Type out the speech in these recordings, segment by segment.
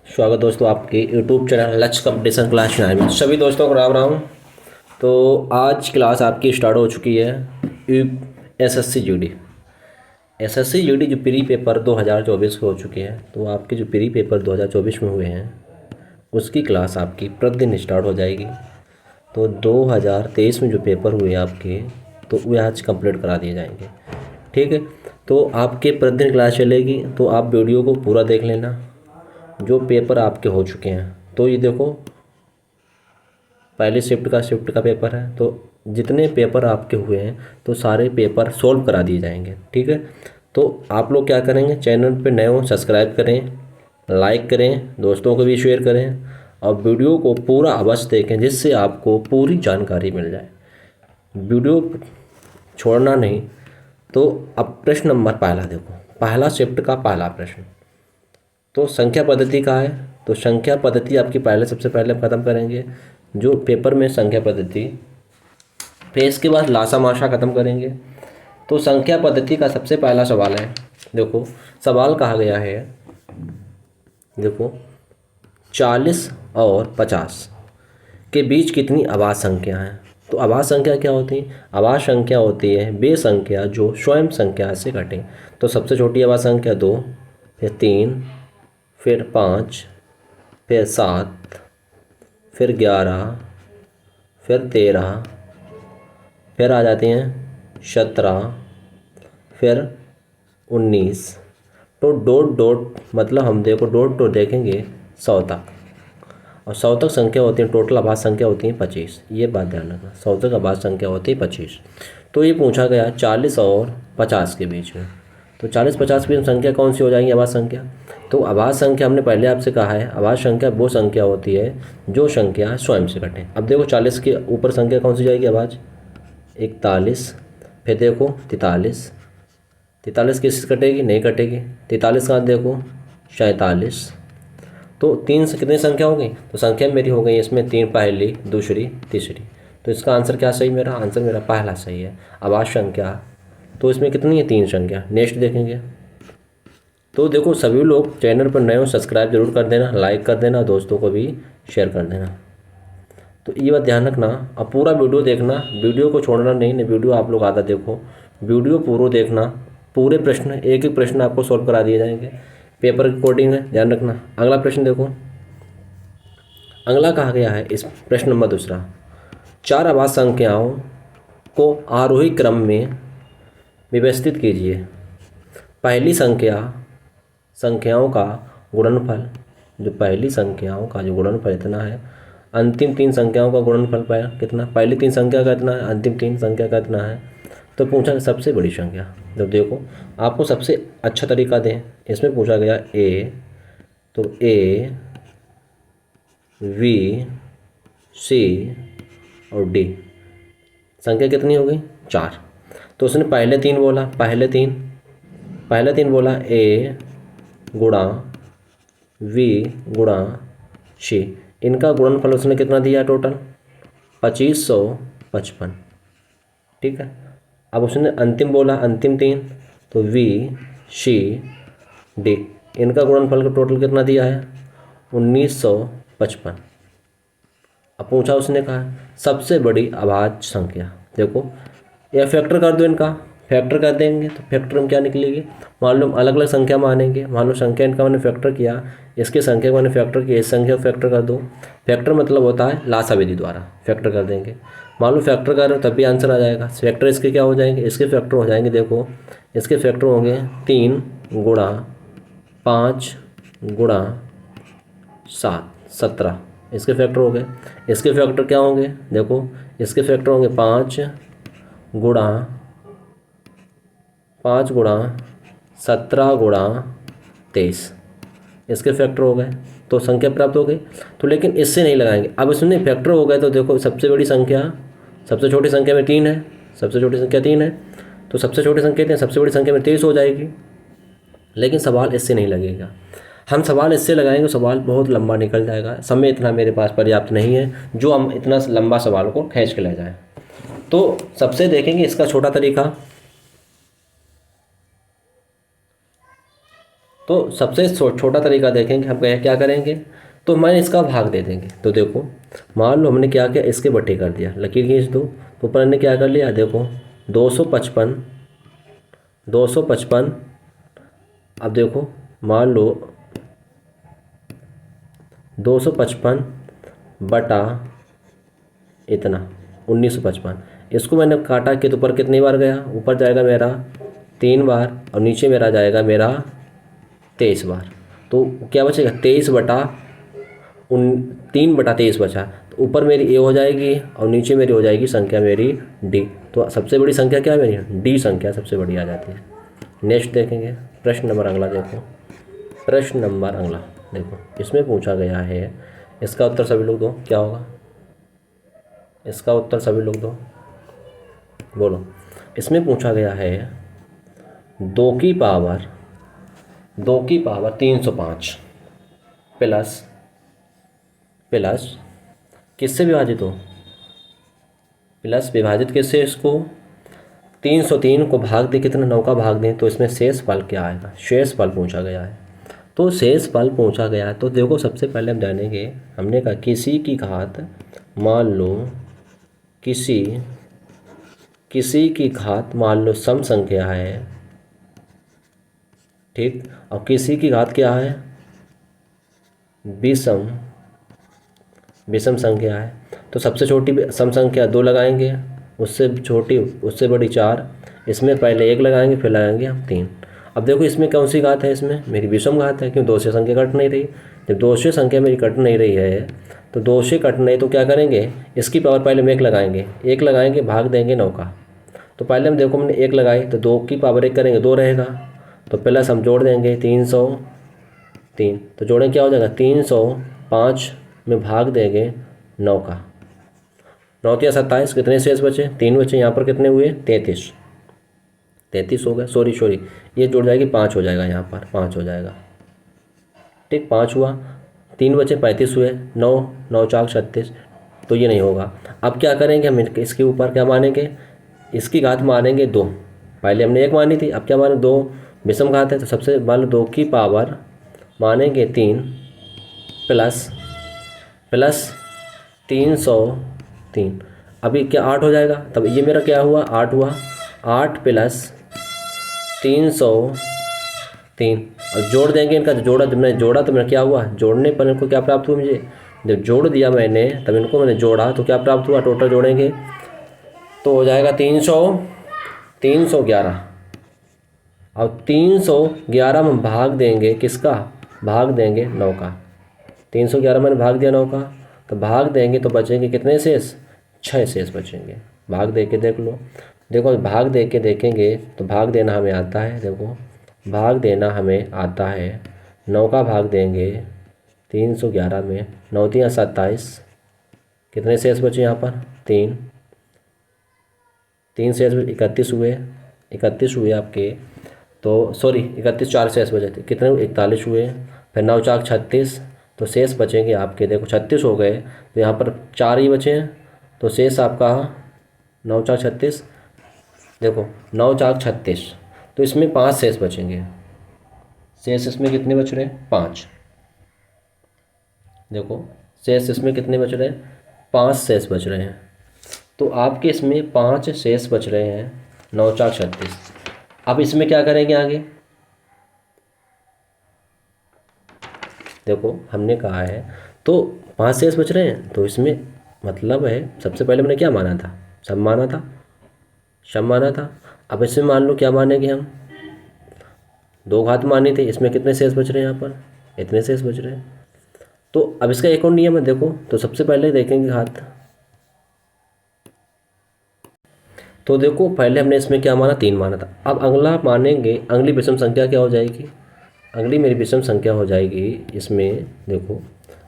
स्वागत दोस्तों आपके यूट्यूब चैनल लक्ष्य कंपटीशन क्लास 9 में सभी दोस्तों को राम राम। तो आज क्लास आपकी स्टार्ट हो चुकी है। एसएससी जीडी जो प्री पेपर 2024 हो चुके हैं, तो आपके जो प्री पेपर 2024 में हुए हैं उसकी क्लास आपकी प्रतिदिन स्टार्ट हो जाएगी। तो 2023 में जो पेपर हुए आपके, तो वे आज कंप्लीट करा दिए जाएंगे। ठीक है, तो आपके प्रतिदिन क्लास चलेगी, तो आप वीडियो को पूरा देख लेना। जो पेपर आपके हो चुके हैं, तो ये देखो पहले शिफ्ट का पेपर है, तो जितने पेपर आपके हुए हैं तो सारे पेपर सॉल्व करा दिए जाएंगे। ठीक है, तो आप लोग क्या करेंगे, चैनल पे नए हो सब्सक्राइब करें, लाइक करें, दोस्तों को भी शेयर करें और वीडियो को पूरा अवश्य देखें, जिससे आपको पूरी जानकारी मिल जाए। वीडियो छोड़ना नहीं। तो अब प्रश्न नंबर पहला देखो, पहला शिफ्ट का पहला प्रश्न तो संख्या पद्धति का है। तो संख्या पद्धति आपकी सबसे पहले हम खत्म करेंगे जो पेपर में संख्या पद्धति, फिर इसके बाद लासा माशा खत्म करेंगे। तो संख्या पद्धति का सबसे पहला सवाल है, देखो सवाल कहा गया है, देखो 40 और 50 के बीच कितनी अभाज्य संख्या है। तो अभाज्य संख्या क्या होती है? अभाज्य संख्या होती है वे संख्या जो स्वयं संख्या से घटे। तो सबसे छोटी अभाज्य संख्या 2, फिर 3, फिर 5, फिर 7, फिर 11, फिर 13, फिर आ जाती हैं 17, फिर 19। तो डॉट डॉट मतलब हम देखो डॉट डॉट देखेंगे 100 तक, और 100 तक संख्या होती है, टोटल अभाज्य संख्या होती है 25। ये बात ध्यान रखना, 100 तक अभाज्य संख्या होती है 25। तो ये पूछा गया 40 और 50 के बीच में। तो 40-50 की संख्या कौन सी हो जाएंगी अभाज्य संख्या? तो अभाज्य संख्या हमने पहले आपसे कहा है, अभाज्य संख्या वो संख्या होती है जो संख्या स्वयं से घटे। अब देखो 40 के ऊपर संख्या कौन सी जाएगी अभाज्य? 41, फिर देखो 43, 43 किससे कटेगी? नहीं कटेगी। 43 का देखो 47। तो तीन से कितनी संख्या हो गई? तो संख्या मेरी हो गई इसमें 3, पहली, दूसरी, तीसरी। तो इसका आंसर क्या सही? मेरा आंसर मेरा पहला सही है, अभाज्य संख्या। तो इसमें कितनी है? 3 संख्या। नेक्स्ट देखेंगे। तो देखो सभी लोग चैनल पर नए हो सब्सक्राइब जरूर कर देना, लाइक कर देना, दोस्तों को भी शेयर कर देना। तो ये बात ध्यान रखना, अब पूरा वीडियो देखना, वीडियो को छोड़ना नहीं। वीडियो आप लोग आधा देखो, वीडियो पूरा देखना, पूरे प्रश्न एक एक प्रश्न आपको सॉल्व करा दिए जाएंगे, पेपर के अकॉर्डिंग है, ध्यान रखना। अगला प्रश्न देखो, अगला कहा गया है इस प्रश्न नंबर दूसरा, 4 अभाज्य संख्याओं को आरोही क्रम में व्यवस्थित कीजिए। पहली संख्याओं का गुणनफल, जो पहली संख्याओं का जो गुणनफल इतना है, अंतिम 3 संख्याओं का गुणनफल कितना? पहली 3 संख्या का इतना है, अंतिम 3 संख्या का इतना है। तो पूछा सबसे बड़ी संख्या। जब देखो आपको सबसे अच्छा तरीका दें, इसमें पूछा गया ए, तो ए, वी, सी और डी संख्या कितनी हो गई? 4। तो उसने पहले 3 बोला, पहले तीन बोला ए गुणा वी गुणा सी, इनका गुणनफल उसने कितना दिया टोटल? 2555। ठीक है, अब उसने अंतिम बोला, अंतिम 3, तो वी सी डी, इनका गुणनफल का टोटल कितना दिया है? 1955। अब पूछा उसने कहा सबसे बड़ी अभाज्य संख्या। देखो या फैक्टर कर दो, इनका फैक्टर कर देंगे तो फैक्टर में क्या निकलेगी? मान लो अलग अलग संख्या मानेंगे, मान लो संख्या इनका मैंने फैक्टर किया, इसके संख्या को मैंने फैक्टर किया, इस संख्या को फैक्टर कर दो। फैक्टर मतलब होता है लासा विधि द्वारा फैक्टर कर देंगे। मान लो फैक्टर कर रहे हो तब भी आंसर आ जाएगा। फैक्टर इसके क्या हो जाएंगे? इसके फैक्टर हो जाएंगे, देखो इसके फैक्टर होंगे 3 गुणा 5 गुणा 7, 17, इसके फैक्टर हो गए। इसके फैक्टर क्या होंगे? देखो इसके फैक्टर होंगे 5 गुणा 17 गुणा 23, इसके फैक्टर हो गए। तो संख्या प्राप्त हो गई। तो लेकिन इससे नहीं लगाएंगे, अब इसमें फैक्टर हो गए। तो देखो सबसे बड़ी संख्या, सबसे छोटी संख्या में 3 है, सबसे छोटी संख्या 3 है, तो सबसे छोटी संख्या कितनी है? सबसे बड़ी संख्या में 23 हो जाएगी। लेकिन सवाल इससे नहीं लगेगा, हम सवाल इससे लगाएंगे, सवाल बहुत लंबा निकल जाएगा, समय इतना मेरे पास पर्याप्त नहीं है जो हम इतना लंबा सवाल को खींच के ले जाएं। तो सबसे देखेंगे इसका छोटा तरीका। तो सबसे छोटा तरीका देखेंगे हम क्या करेंगे, तो मैंने इसका भाग दे देंगे। तो देखो मान लो हमने क्या किया, इसके बट्टे कर दिया, लकीर खींच दो। तो ऊपर हमने क्या कर लिया, देखो 255, 255। अब देखो मान लो 255 बटा इतना 1955, इसको मैंने काटा कि तो ऊपर कितनी बार गया, ऊपर जाएगा मेरा 3 बार और नीचे मेरा जाएगा मेरा 23 बार। तो क्या बचेगा 23 बटा 3/23 बचा। तो ऊपर मेरी ए हो जाएगी और नीचे मेरी हो जाएगी संख्या मेरी डी। तो सबसे बड़ी संख्या क्या है मेरी, डी संख्या सबसे बड़ी आ जाती है। नेक्स्ट देखेंगे प्रश्न नंबर अगला। देखो प्रश्न नंबर अगला, देखो इसमें पूछा गया है, इसका उत्तर सभी लोग दो, क्या होगा इसका उत्तर सभी लोग दो, बोलो। इसमें पूछा गया है 2 की पावर 305 प्लस किससे विभाजित हो, प्लस विभाजित किससे, इसको 303 को भाग दे कितना, 9 का भाग दें, तो इसमें शेष फल क्या आएगा, शेष फल पूछा गया है। तो शेष फल पूछा गया है तो देखो सबसे पहले हम जानेंगे, हमने कहा किसी की घात, मान लो किसी की घात मान लो सम संख्या है, ठीक, और किसी की घात क्या है, विषम संख्या है। तो सबसे छोटी सम संख्या 2 लगाएंगे, उससे छोटी उससे बड़ी 4, इसमें पहले 1 लगाएंगे फिर लगाएंगे हम 3। अब देखो इसमें कौन सी घात है, इसमें मेरी विषम घात है, क्यों, 2 से संख्या कट नहीं रही। जब 2 से संख्या मेरी कट नहीं रही है तो 2 से कट नहीं, तो क्या करेंगे, इसकी पावर पहले में 1 लगाएंगे, 1 लगाएंगे भाग देंगे 9 का। तो पहले हम देखो हमने 1 लगाई तो 2 की पावर 1 करेंगे 2 रहेगा, तो प्लस हम जोड़ देंगे 303, तो जोड़ें क्या हो जाएगा 305 में भाग देंगे 9 का, 9 या 27, कितने शेष बचे, 3 बचे। यहाँ पर कितने हुए 33 हो गए, सॉरी ये जुड़ जाएगी 5 हो जाएगा, यहाँ पर 5 हो जाएगा, ठीक 5 हुआ, 3 बचे 35 हुए, 9 4 36, तो ये नहीं होगा। अब क्या करेंगे हम, इसके ऊपर क्या मानेंगे, इसकी घात मानेंगे 2, पहले हमने 1 मानी थी, अब क्या माने 2, विषम घात है तो सबसे मान लो 2 की पावर मानेंगे 3 प्लस 303, अभी क्या 8 हो जाएगा, तब ये मेरा क्या हुआ 8 हुआ, 8 प्लस 303, और जोड़ देंगे इनका, तो जब मैंने जोड़ा तो मेरा क्या हुआ, जोड़ने पर इनको क्या प्राप्त हुआ, मुझे जब जोड़ दिया मैंने तब इनको मैंने जोड़ा तो क्या प्राप्त हुआ, टोटल जोड़ेंगे तो हो जाएगा 311, और 311 में भाग देंगे किसका, भाग देंगे 9 का, 311 मैंने भाग दिया 9 का, तो भाग देंगे तो बचेंगे कितने शेष, 6 शेष बचेंगे। भाग दे के देख लो, देखो भाग दे के देखेंगे तो भाग देना हमें आता है, देखो भाग देना हमें आता है, 9 का भाग देंगे 311 में, 9 3 27, कितने शेष बचे यहाँ पर 3 शेष 31 हुए, 31 हुए आपके, तो सॉरी 31 4 शेष बचे थे, कितने 41 हुए, फिर 9 4 36, तो शेष बचेंगे आपके, देखो 36 हो गए, तो यहाँ पर 4 ही बचे हैं, तो शेष आपका 9 4 36, देखो 9 4 36, तो इसमें 5 शेष बचेंगे, शेष इसमें कितने बच रहे हैं 5, देखो शेष इसमें कितने बच रहे हैं 5 शेष बच रहे हैं, तो आपके इसमें 5 शेष बच रहे हैं, 9 4 36। अब इसमें क्या करेंगे आगे, देखो हमने कहा है तो 5 शेष बच रहे हैं, तो इसमें मतलब है सबसे पहले मैंने क्या माना था, सम माना था। अब इसमें मान लो क्या मानेंगे हम, 2 घात मानी थी, इसमें कितने शेष बच रहे हैं, यहाँ पर इतने शेष बच रहे हैं। तो अब इसका एक और नियम है, देखो तो सबसे पहले देखेंगे घात, तो देखो पहले हमने इसमें क्या माना 3 माना था, अब अगला मानेंगे, अगली विषम संख्या क्या हो जाएगी, अगली मेरी विषम संख्या हो जाएगी इसमें, देखो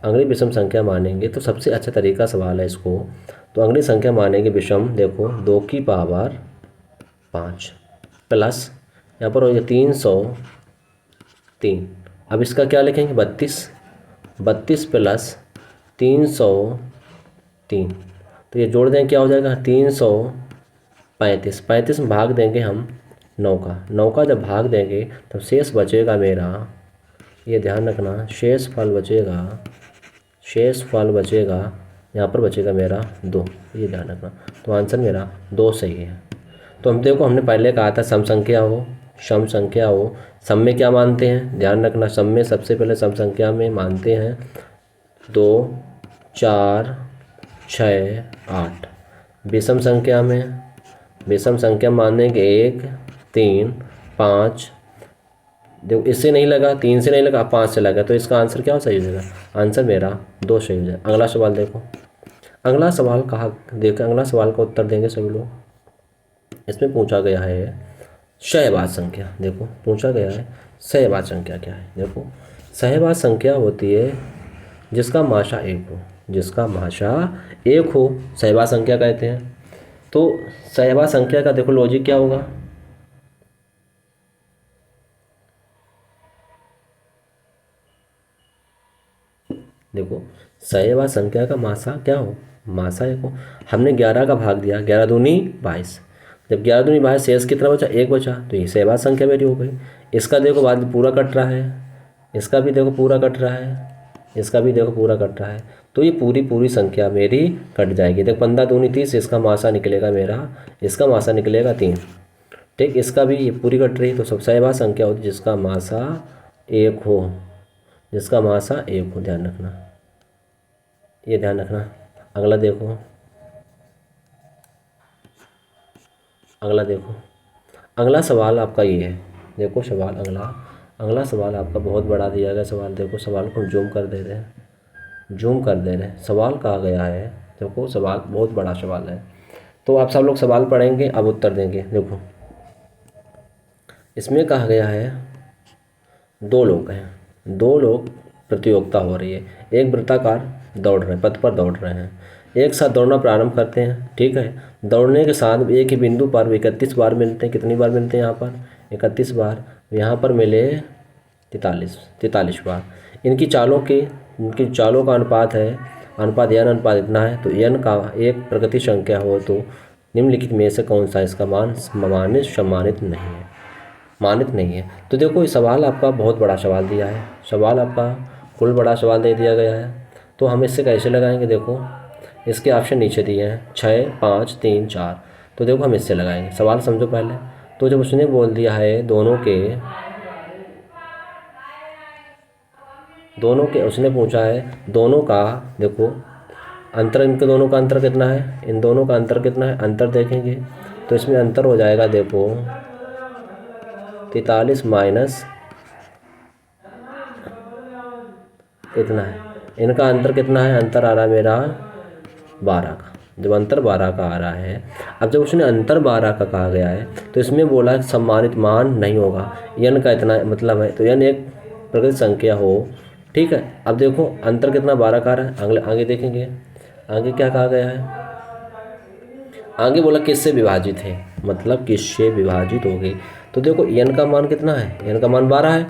अगली विषम संख्या मानेंगे तो सबसे अच्छा तरीका सवाल है इसको, तो अगली संख्या मानेंगे विषम, देखो 2 की पावर 5 प्लस यहाँ पर हो गया 303, अब इसका क्या लिखेंगे 32 प्लस 303, तो ये जोड़ दें क्या हो जाएगा 335 में भाग देंगे हम 9 का जब भाग देंगे तब शेष बचेगा मेरा ये ध्यान रखना, शेष फल बचेगा, यहाँ पर बचेगा मेरा 2, ये ध्यान रखना। तो आंसर मेरा 2 सही है। तो हम देखो, हमने पहले कहा था सम संख्या हो, सम में क्या मानते हैं, ध्यान रखना, सम में सबसे पहले सम संख्या में मानते हैं 2, 4, 6, 8। विषम संख्या मानेंगे 1, 3, 5। देखो इससे नहीं लगा, 3 से नहीं लगा, 5 से लगा, तो इसका आंसर क्या सही हो जाएगा, आंसर मेरा 2 सही हो जाएगा। अगला सवाल देखो, अगला सवाल का उत्तर देंगे सभी लोग। इसमें पूछा गया है सहवाद संख्या। देखो पूछा गया है सहवाद संख्या क्या है। देखो सहवाद संख्या होती है जिसका माशा 1 हो, सहवाद संख्या कहते हैं। तो सहवाद संख्या का देखो लॉजिक क्या होगा, देखो सहवाद संख्या का मासा क्या हो, मासा 1 हो। हमने 11 का भाग दिया, 11 दूनी 22। जब 11 दूनी 22 शेष कितना बचा, 1 बचा, तो ये सहवाद संख्या मेरी हो गई। इसका देखो बाद पूरा कट रहा है, इसका भी देखो पूरा कट रहा है, इसका भी देखो पूरा कट रहा है, तो ये पूरी संख्या मेरी कट जाएगी। देखो 15 दूनी 30, इसका मासा निकलेगा मेरा, इसका मासा निकलेगा 3। ठीक, इसका भी ये पूरी कट रही है। तो सब सहवाद संख्या होती है जिसका मासा 1 हो, ध्यान रखना, ये ध्यान रखना। अगला देखो, अगला सवाल आपका ये है। देखो सवाल अगला सवाल आपका बहुत बड़ा दिया गया सवाल। देखो सवाल को हम जूम कर दे रहे हैं, सवाल कहा गया है। देखो सवाल बहुत बड़ा सवाल है, तो आप सब लोग सवाल पढ़ेंगे, अब उत्तर देंगे। देखो इसमें कहा गया है 2 लोग प्रतियोगिता हो रही है। एक वृत्ताकार पथ पर दौड़ रहे हैं, एक साथ दौड़ना प्रारंभ करते हैं। ठीक है, दौड़ने के साथ एक ही बिंदु पर 31 बार मिलते हैं। कितनी बार मिलते हैं यहाँ पर, 31 बार। यहाँ पर मिले 43 बार। इनकी चालों का अनुपात अनुपात इतना है। तो n का एक प्रकृति संख्या हो तो निम्नलिखित में से कौन सा इसका मान मानित नहीं है। तो देखो इस सवाल आपका बहुत बड़ा सवाल दिया है, कुल बड़ा सवाल दे दिया गया है। तो हम इससे कैसे लगाएंगे, देखो इसके ऑप्शन नीचे दिए हैं 6, 5, 3, 4। तो देखो हम इससे लगाएंगे। सवाल समझो पहले। तो जब उसने बोल दिया है दोनों के उसने पूछा है दोनों का, देखो अंतर, इनके दोनों का अंतर कितना है, इन दोनों का अंतर कितना है, अंतर देखेंगे तो इसमें अंतर हो जाएगा। देखो 43 माइनस इतना है, इनका अंतर कितना है, अंतर आ रहा है मेरा 12 का। जब अंतर 12 का आ रहा है, अब जब उसने अंतर 12 का कहा गया है तो इसमें बोला सम्मानित मान नहीं होगा, n का इतना मतलब है, तो n एक प्रकृत संख्या हो। ठीक है, अब देखो अंतर कितना 12 का आ रहा है। आगे देखेंगे, आगे क्या कहा गया है, आगे बोला किससे विभाजित है, मतलब किससे विभाजित हो गई। तो देखो n का मान कितना है, n का मान 12 है।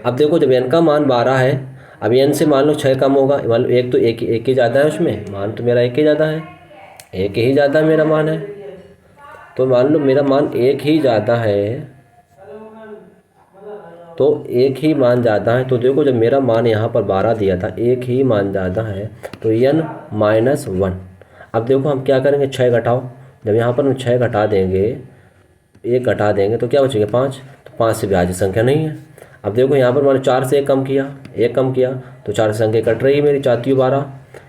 अब देखो जब n का मान 12 है, अब n से मान लो 6 कम होगा, मान लो एक तो एक ही ज़्यादा है, उसमें मान तो मेरा एक ही ज़्यादा है, एक ही ज़्यादा मेरा मान है। तो मान लो मेरा मान एक ही ज़्यादा है, तो एक ही मान ज़्यादा है। तो देखो जब मेरा मान यहाँ पर 12 दिया था, एक ही मान ज़्यादा है, तो n -1। अब देखो हम क्या करेंगे, 6 घटाओ। जब यहाँ पर हम 6 घटा देंगे, 1 घटा देंगे तो क्या बचेगा 5। तो 5 से विभाज्य संख्या नहीं है। अब देखो यहाँ पर मैंने 4 से 1 कम किया, तो 4 से संख्या कट रही है मेरी, 4 × 12।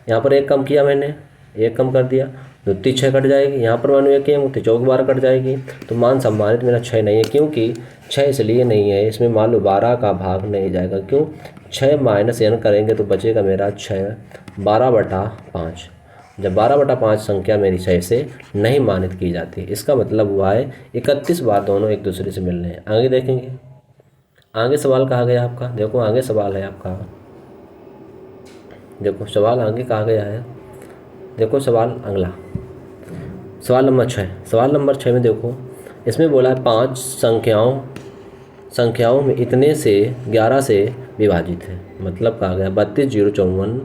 यहाँ पर 1 कम किया मैंने, 1 कम कर दिया, तो 6 कट जाएगी। यहाँ पर मैंने 1 किया तो 4 12 कट जाएगी। तो मान सम्मानित मेरा 6 नहीं है, क्योंकि 6 इसलिए नहीं है, इसमें मान लो 12 का भाग नहीं जाएगा। क्यों, 6 माइनस n करेंगे तो बचेगा मेरा 6, 12/5। जब 12/5 संख्या मेरी 6 से नहीं मानित की जाती, इसका मतलब हुआ है 31 बार दोनों एक दूसरे से मिल रहे हैं। आगे देखेंगे, आगे सवाल कहा गया आपका। देखो आगे सवाल है आपका, देखो सवाल आगे कहा गया है। देखो सवाल अगला, सवाल नंबर 6 में देखो इसमें बोला है 5 संख्याओं में इतने से 11 से विभाजित है। मतलब कहा गया 32, 0, 54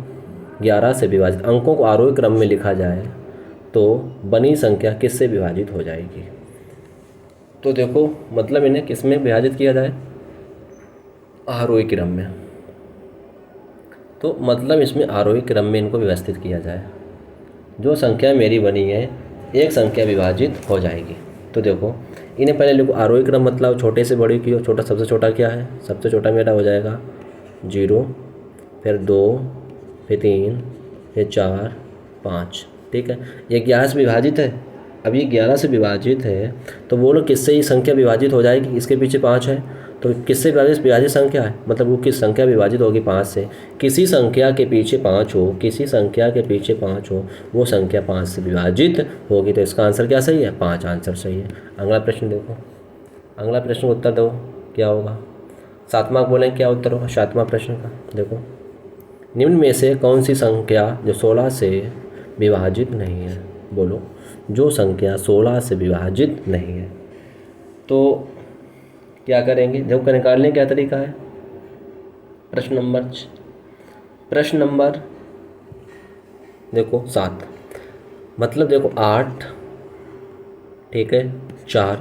11 से विभाजित अंकों को आरोही क्रम में लिखा जाए तो बनी संख्या किससे विभाजित हो जाएगी। तो देखो मतलब इन्हें किस में विभाजित किया जाए, आरोही क्रम में। तो मतलब इसमें आरोही क्रम में इनको व्यवस्थित किया जाए। जो संख्या मेरी बनी है एक संख्या विभाजित हो जाएगी। तो देखो इन्हें पहले लिखो, आरोही क्रम मतलब छोटे से बड़ी की, छोटा सबसे छोटा क्या है, सबसे छोटा मेरा हो जाएगा 0, फिर 2, फिर 3, फिर 4, 5। ठीक है, ये 11 से विभाजित है। अब ये 11 से विभाजित है तो बोलो किससे ये संख्या विभाजित हो जाएगी, इसके पीछे 5 है तो किससे विभाजित संख्या है, मतलब वो किस संख्या विभाजित होगी 5 से। किसी संख्या के पीछे 5 हो, किसी संख्या के पीछे 5 हो, वो संख्या 5 से विभाजित होगी। तो इसका आंसर क्या सही है, 5 आंसर सही है। अगला प्रश्न देखो, अगला प्रश्न का उत्तर दो क्या होगा। 7वां बोलें क्या उत्तर होगा 7वां प्रश्न का। देखो निम्न में से कौन सी संख्या जो 16 से विभाजित नहीं है, बोलो जो संख्या 16 से विभाजित नहीं है। तो क्या करेंगे, देखो निकालने क्या तरीका है। प्रश्न नंबर देखो 7, मतलब देखो 8, ठीक है 4,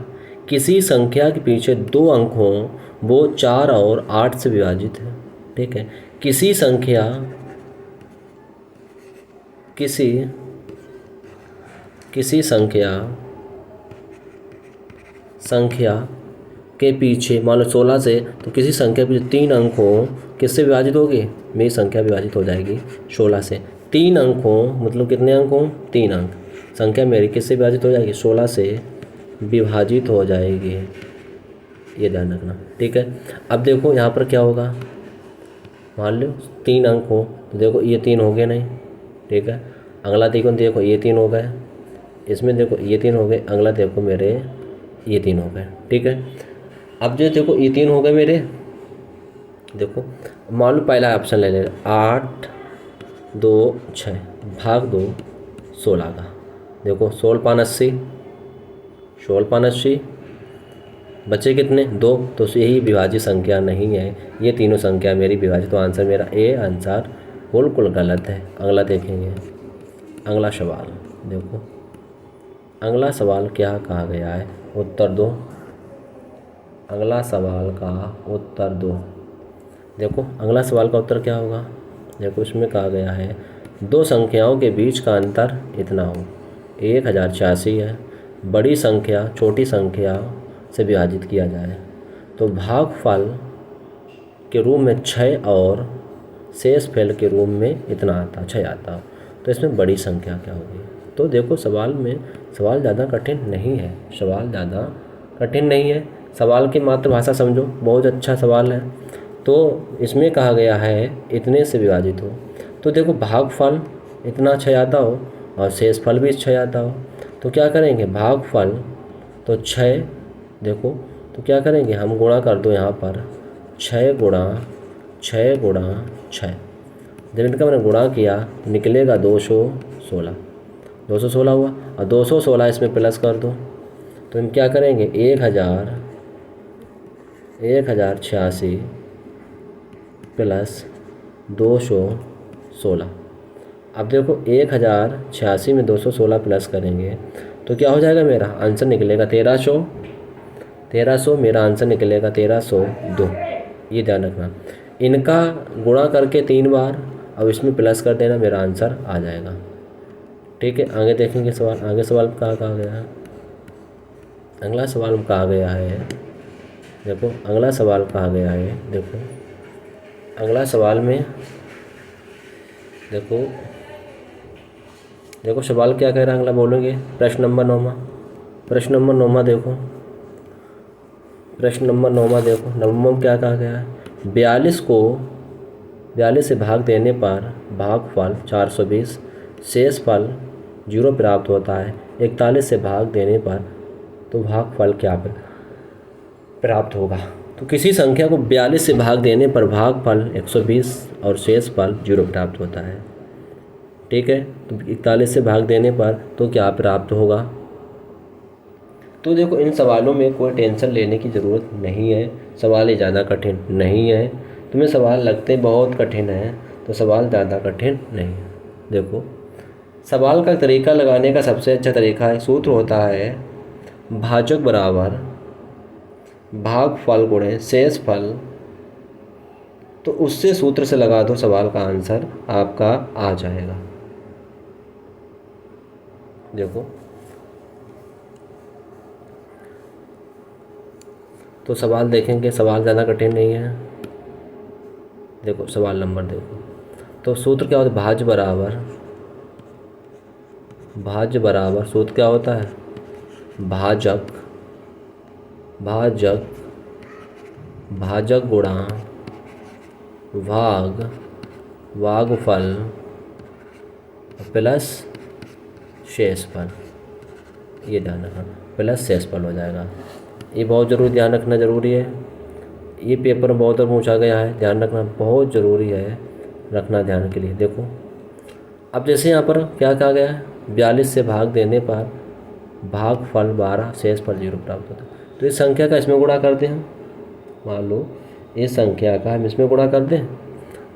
किसी संख्या के पीछे 2 अंक हों वो 4 और 8 से विभाजित है। ठीक है, किसी संख्या के पीछे मान लो 16 से, तो किसी संख्या के पीछे 3 अंक हो किससे विभाजित होगी, मेरी संख्या विभाजित हो जाएगी 16 से। 3 अंक हो मतलब कितने अंक हों, 3 अंक, संख्या मेरी किससे विभाजित हो जाएगी, 16 से विभाजित हो जाएगी, ये ध्यान रखना। ठीक है, अब देखो यहाँ पर क्या होगा, मान लो 3 अंक हो तो देखो ये 3 हो गए नहीं। ठीक है, अगला देखो ये 3 हो गए, इसमें देखो ये 3 हो गए, अगला देखो मेरे ये 3 हो गए। ठीक है, अब जो देखो ये 3 हो गए मेरे, देखो मान लो पहला ऑप्शन ले ले 8, 2, 6 भाग 2 16 का। देखो 16 5 80, 16 5 80, बचे कितने 2, तो यही विभाजित संख्या नहीं है, ये तीनों संख्या मेरी विभाजित। तो आंसर मेरा ए आंसर बिल्कुल गलत है। अगला देखेंगे, अगला सवाल देखो, अगला सवाल क्या कहा गया है, उत्तर दो। अगला सवाल का उत्तर दो। देखो अगला सवाल का उत्तर क्या होगा, देखो इसमें कहा गया है 2 संख्याओं के बीच का अंतर इतना हो, 1086 है, बड़ी संख्या छोटी संख्या से विभाजित किया जाए तो भागफल के रूप में 6 और शेषफल के रूप में इतना आता 6 आता, तो इसमें बड़ी संख्या क्या होगी। तो देखो सवाल ज़्यादा कठिन नहीं है, सवाल की मातृभाषा समझो, बहुत अच्छा सवाल है। तो इसमें कहा गया है इतने से विभाजित हो, तो देखो भागफल इतना 6 आता हो और शेषफल भी 6 आता हो, तो क्या करेंगे भागफल तो 6, देखो तो क्या करेंगे हम गुणा कर दो यहाँ पर 6 गुणा 6 गुणा 6, जब इनका मैंने गुणा किया तो निकलेगा 216 हुआ, और 216 इसमें प्लस कर दो तो हम क्या करेंगे 1086 प्लस 216। अब देखो 1086 में 216 प्लस करेंगे तो क्या हो जाएगा, मेरा आंसर निकलेगा 1300 मेरा आंसर निकलेगा 1302। ये ध्यान रखना, इनका गुणा करके 3 बार अब इसमें प्लस कर देना, मेरा आंसर आ जाएगा। ठीक है, आगे देखेंगे सवाल, आगे सवाल कहा गया है, अगला सवाल कहा गया है, देखो अगला सवाल कहा गया है, देखो अगला सवाल में देखो सवाल क्या कह रहा है, अगला बोलेंगे प्रश्न नंबर 9। प्रश्न नंबर 9 देखो, प्रश्न नंबर 9 देखो, 9 क्या कहा गया है, 42 से भाग देने पर भागफल 420, शेषफल 0 प्राप्त होता है। 41 से भाग देने पर तो भागफल क्या प्राप्त होगा। तो किसी संख्या को 42 से भाग देने पर भागफल 120 और शेषफल 0 प्राप्त होता है। ठीक है, तो 41 से भाग देने पर तो क्या प्राप्त होगा। तो देखो इन सवालों में कोई टेंशन लेने की ज़रूरत नहीं है, सवाल ही ज़्यादा कठिन नहीं है। तुम्हें सवाल लगते बहुत कठिन है तो सवाल ज़्यादा कठिन नहीं है। देखो सवाल का तरीका लगाने का सबसे अच्छा तरीका है, सूत्र होता है भाजक बराबर भागफल गुणे शेषफल तो उससे सूत्र से लगा दो, सवाल का आंसर आपका आ जाएगा। देखो तो सवाल देखेंगे, सवाल ज़्यादा कठिन नहीं है। देखो सवाल नंबर देखो, तो सूत्र क्या होता है, भाज्य बराबर सूत्र क्या होता है, भाजक भाजक भाजक गुणा भागफल प्लस शेषफल, ये ध्यान रखना, प्लस शेषफल हो जाएगा। ये बहुत ज़रूरी, ध्यान रखना ज़रूरी है। ये पेपर में बहुत बार पूछा गया है, ध्यान रखना बहुत ज़रूरी है, रखना ध्यान के लिए। देखो अब जैसे यहाँ पर क्या कहा गया है, 42 से भाग देने पर भागफल 12 शेषफल 0 प्राप्त होता है। तो इस संख्या का इसमें गुणा करते हैं, मान लो इस संख्या का हम इसमें गुणा कर दें।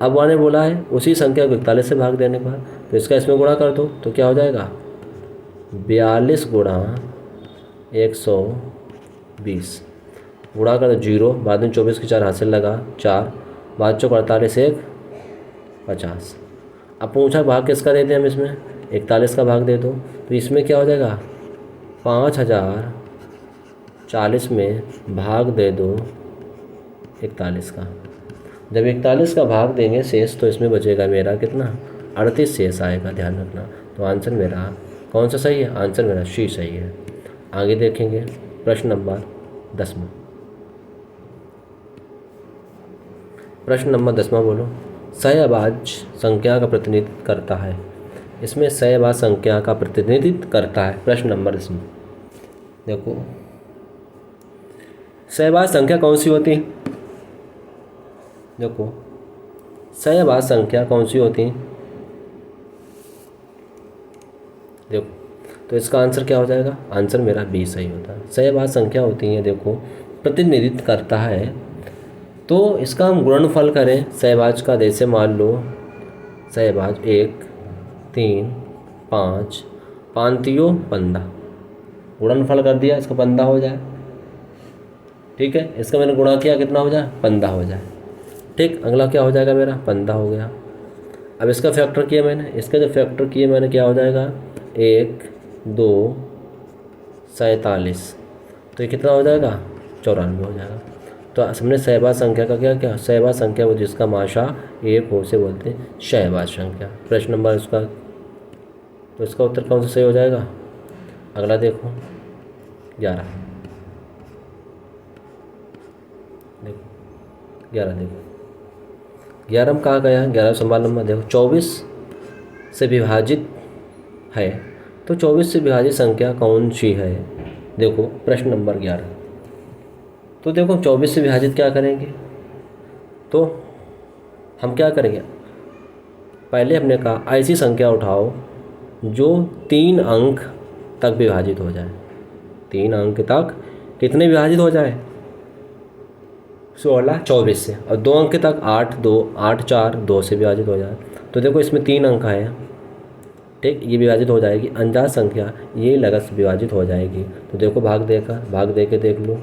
अब मैंने बोला है उसी संख्या को 41 से भाग देने पर, तो इसका इसमें गुणा कर दो तो क्या हो जाएगा, 42 गुणा 120 गुणा कर दो 0, बाद में 24 की 4 हाथ से लगा 4, बाद चौक 48 1 50। अब पूछा भाग किसका देते हैं हम, इसमें 41 का भाग दे दो, तो इसमें क्या हो जाएगा 5040 में भाग दे दो 41 का। जब 41 का भाग देंगे शेष, तो इसमें बचेगा मेरा कितना, 38 शेष आएगा, ध्यान रखना। तो आंसर मेरा कौन सा सही है, आंसर मेरा सी सही है। आगे देखेंगे प्रश्न नंबर 10वां। प्रश्न नंबर 10वां बोलो, सहअभाज्य संख्या का प्रतिनिधित्व करता है। इसमें सहअभाज्य संख्या का प्रतिनिधित्व करता है। प्रश्न नंबर 10 देखो, सहअभाज्य संख्या कौन सी होती है, देखो सहअभाज्य संख्या कौन सी होती है, देखो तो इसका आंसर क्या हो जाएगा, आंसर मेरा बी सही होता है। सहअभाज्य संख्या होती है, देखो प्रतिनिधित्व करता है, तो इसका हम गुणनफल करें सहअभाज्य का। जैसे मान लो सहअभाज्य 1 3 5 5 15, गुणनफल कर दिया, इसका 15 हो जाए, ठीक है। इसका मैंने गुणा किया, कितना हो जाए 15 हो जाए, ठीक। अगला क्या हो जाएगा मेरा 15 हो गया। अब इसका फैक्टर किया मैंने, इसका जो फैक्टर किया मैंने क्या हो जाएगा 1 2 47, तो ये कितना हो जाएगा 94 हो जाएगा। तो हमने सहअभाज्य संख्या का क्या सहअभाज्य संख्या वो जिसका माशा 1 हो से बोलते हैं सहअभाज्य संख्या। प्रश्न नंबर इसका, तो इसका उत्तर कौन सा सही हो जाएगा। अगला देखो 11, देखो 11 देखो 11 में कहा गया है, 11 सवाल नंबर देखो, 24 से विभाजित है, तो 24 से विभाजित संख्या कौन सी है। देखो प्रश्न नंबर 11, तो देखो 24 से विभाजित क्या करेंगे, तो हम क्या करेंगे, पहले हमने कहा ऐसी संख्या उठाओ जो 3 अंक तक विभाजित हो जाए, 3 अंक तक कितने विभाजित हो जाए 16 24 से, और 2 अंक तक 8 2 8 4 2 से विभाजित हो जाए। तो देखो इसमें 3 अंक है, ठीक, ये विभाजित हो जाएगी। अनजात संख्या ये लगत से विभाजित हो जाएगी। तो देखो भाग दे के देख लो,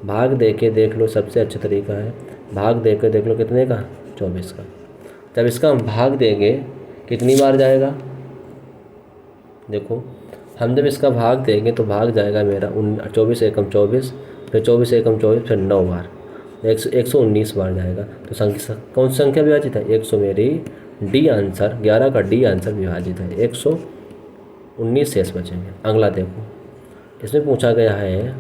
भाग दे के देख लो, सबसे अच्छा तरीका है भाग दे के देख लो, कितने का 24 का। जब इसका हम भाग देंगे कितनी बार जाएगा, देखो हम जब इसका भाग देंगे तो भाग जाएगा मेरा 24 एकम 24, फिर 24 एकम 24, फिर 9 बार, 119 बार जाएगा। तो संख्या कौन सी संख्या विभाजित है, 100 मेरी डी आंसर, 11 का डी आंसर विभाजित है, 119 शेष बचेंगे। अगला देखो, इसमें पूछा गया है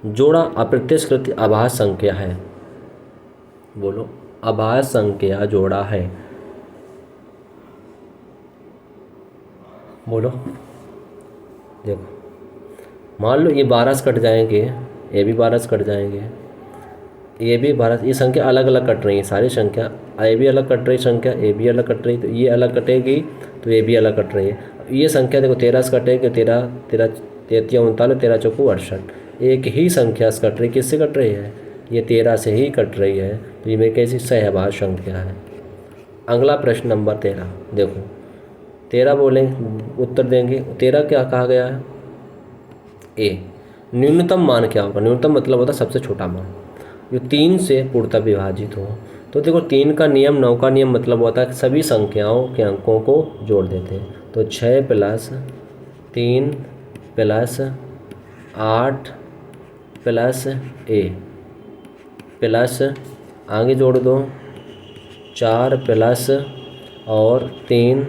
जोड़ा अप्रत्यक्षकृत आभाज्य संख्या है। बोलो आभाज्य संख्या जोड़ा है, बोलो। देखो मान लो ये 12 से कट जाएंगे, ये भी 12 से कट जाएंगे, ये भी 12, ये संख्या अलग अलग कट रही है, सारी संख्या, ये भी अलग कट रही संख्या, ये भी अलग कट रही, तो ये अलग कटेगी, तो ये भी अलग कट रही है। ये संख्या देखो 13 से कटेगी, 13 13 33 39 13 चौको 68, एक ही संख्या से कट रही, किससे कट रही है, ये 13 से ही कट रही है। तो ये मेरी कैसी सहअभाज्य संख्या है। अगला प्रश्न नंबर 13 देखो, 13 बोलें उत्तर देंगे, 13 क्या कहा गया है, ए न्यूनतम मान क्या होगा, न्यूनतम मतलब होता है सबसे छोटा मान, जो 3 से पूर्णतः विभाजित हो, तो देखो 3 का नियम 9 का नियम मतलब होता है कि सभी संख्याओं के अंकों को जोड़ देते हैं। तो 6 प्लस 3 प्लस 8 प्लस ए प्लस आगे जोड़ दो 4 प्लस और 3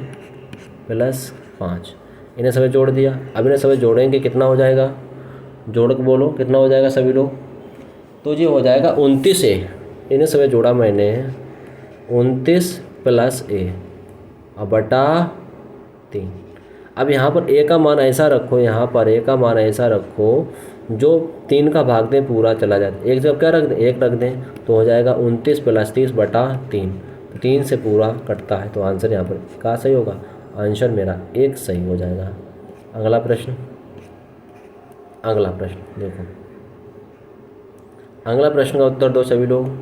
प्लस 5, इन्हें सभी जोड़ दिया। अब इन्हें सभी जोड़ेंगे कितना हो जाएगा, जोड़ के बोलो कितना हो जाएगा सभी लोग। तो ये हो जाएगा 29 ए, इन्हें सभी जोड़ा मैंने 29 प्लस ए अब बटा 3। अब यहाँ पर ए का मान ऐसा रखो, यहाँ पर ए का मान ऐसा रखो जो 3 का भाग दें पूरा चला जाता है। एक जब क्या रख दें, 1 रख दें तो हो जाएगा 29 प्लस 30 बटा 3। 3 से पूरा कटता है तो आंसर यहाँ पर क्या सही होगा, आंसर मेरा 1 सही हो जाएगा। अगला प्रश्न देखो, अगला प्रश्न का उत्तर दो सभी लोग।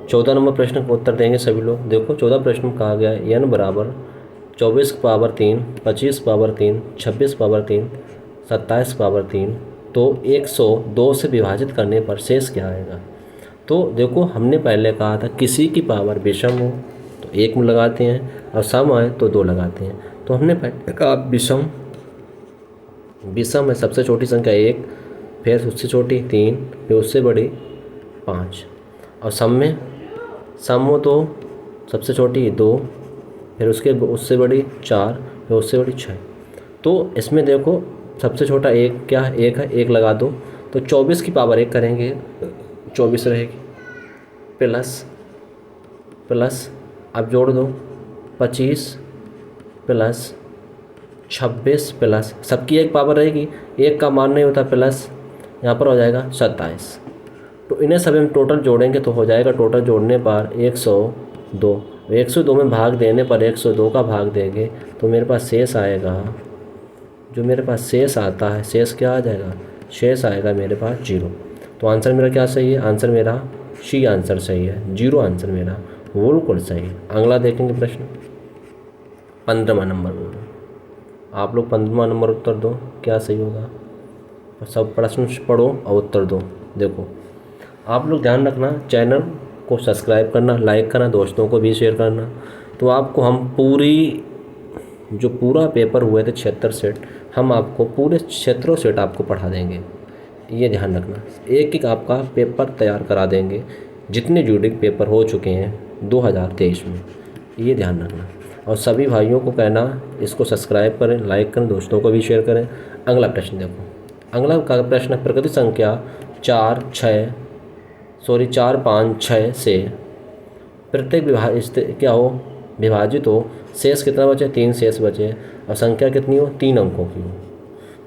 14 नंबर प्रश्न का उत्तर देंगे सभी लोग। देखो 14 प्रश्न में कहा गया है n बराबर 24 पावर 3, 25 पावर 3, 26 पावर 3, 27 पावर 3, तो 102 से विभाजित करने पर शेष क्या आएगा। तो देखो हमने पहले कहा था किसी की पावर विषम हो तो 1 में लगाते हैं और सम आए तो 2 लगाते हैं। तो हमने पहले कहा विषम है सबसे छोटी संख्या 1, फिर उससे छोटी 3, फिर उससे बड़ी 5, और सम हो तो सबसे छोटी 2, फिर उससे बड़ी 4, फिर उससे बड़ी 6। तो इसमें देखो सबसे छोटा 1 क्या है, 1 है, 1 लगा दो तो 24 की पावर 1 करेंगे 24 रहेगी, प्लस अब जोड़ दो 25 प्लस 26 प्लस सबकी 1 पावर रहेगी, 1 का मान नहीं होता प्लस, यहाँ पर हो जाएगा 27। तो इन्हें सभी हम टोटल जोड़ेंगे तो हो जाएगा टोटल जोड़ने पर 102। 102 में भाग देने पर 102 का भाग देंगे तो मेरे पास शेष आएगा, जो मेरे पास शेष आता है, शेष क्या आ जाएगा, शेष आएगा मेरे पास 0। तो आंसर मेरा क्या सही है, आंसर मेरा सी आंसर सही है, 0 आंसर मेरा बिल्कुल सही है। अगला देखेंगे प्रश्न 15वां नंबर। आप लोग 15वां नंबर उत्तर दो क्या सही होगा, सब प्रश्न पढ़ो और उत्तर दो। देखो आप लोग ध्यान रखना, चैनल को सब्सक्राइब करना, लाइक करना, दोस्तों को भी शेयर करना। तो आपको हम पूरा पेपर हुए थे 76 सेट, हम आपको पूरे 76 सेट आपको पढ़ा देंगे, ये ध्यान रखना। एक आपका पेपर तैयार करा देंगे जितने यूनिक पेपर हो चुके हैं 2023 में, ये ध्यान रखना। और सभी भाइयों को कहना इसको सब्सक्राइब करें, लाइक करें, दोस्तों को भी शेयर करें। अगला प्रश्न देखो, अगला का प्रश्न है प्रकृति संख्या 4, 5, 6 से प्रत्येक विभाजित हो, शेष कितना बचे, 3 शेष बचे, और संख्या कितनी हो, 3 अंकों की हो।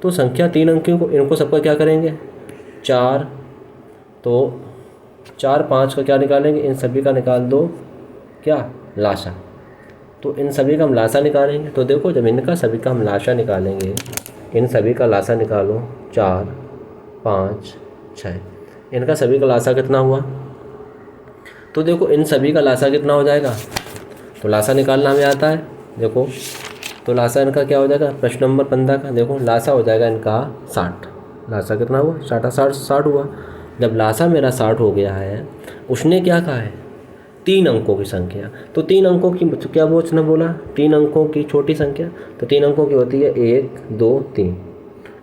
तो संख्या 3 अंकों को इनको सबका क्या करेंगे, 4, तो 4, 5 का क्या निकालेंगे, इन सभी का निकाल दो क्या, लाशा। तो इन सभी का हम लाशा निकालेंगे। तो देखो जब इनका सभी का हम लाशा निकालेंगे, इन सभी का लाशा निकालो, 4, 5, 6, इनका सभी का लाशा कितना हुआ। तो देखो इन सभी का लाशा कितना हो जाएगा, तो लाशा निकालना हमें आता है। देखो तो लाशा इनका क्या हो जाएगा, प्रश्न नंबर 15 का देखो लाशा हो जाएगा इनका 60। लाशा कितना हुआ, 60 हुआ। जब लाशा मेरा 60 हो गया है, उसने क्या कहा है, 3 अंकों की संख्या। तो 3 अंकों की क्या उसने बोला, 3 अंकों की छोटी संख्या। तो 3 अंकों की होती है 1, 2, 3।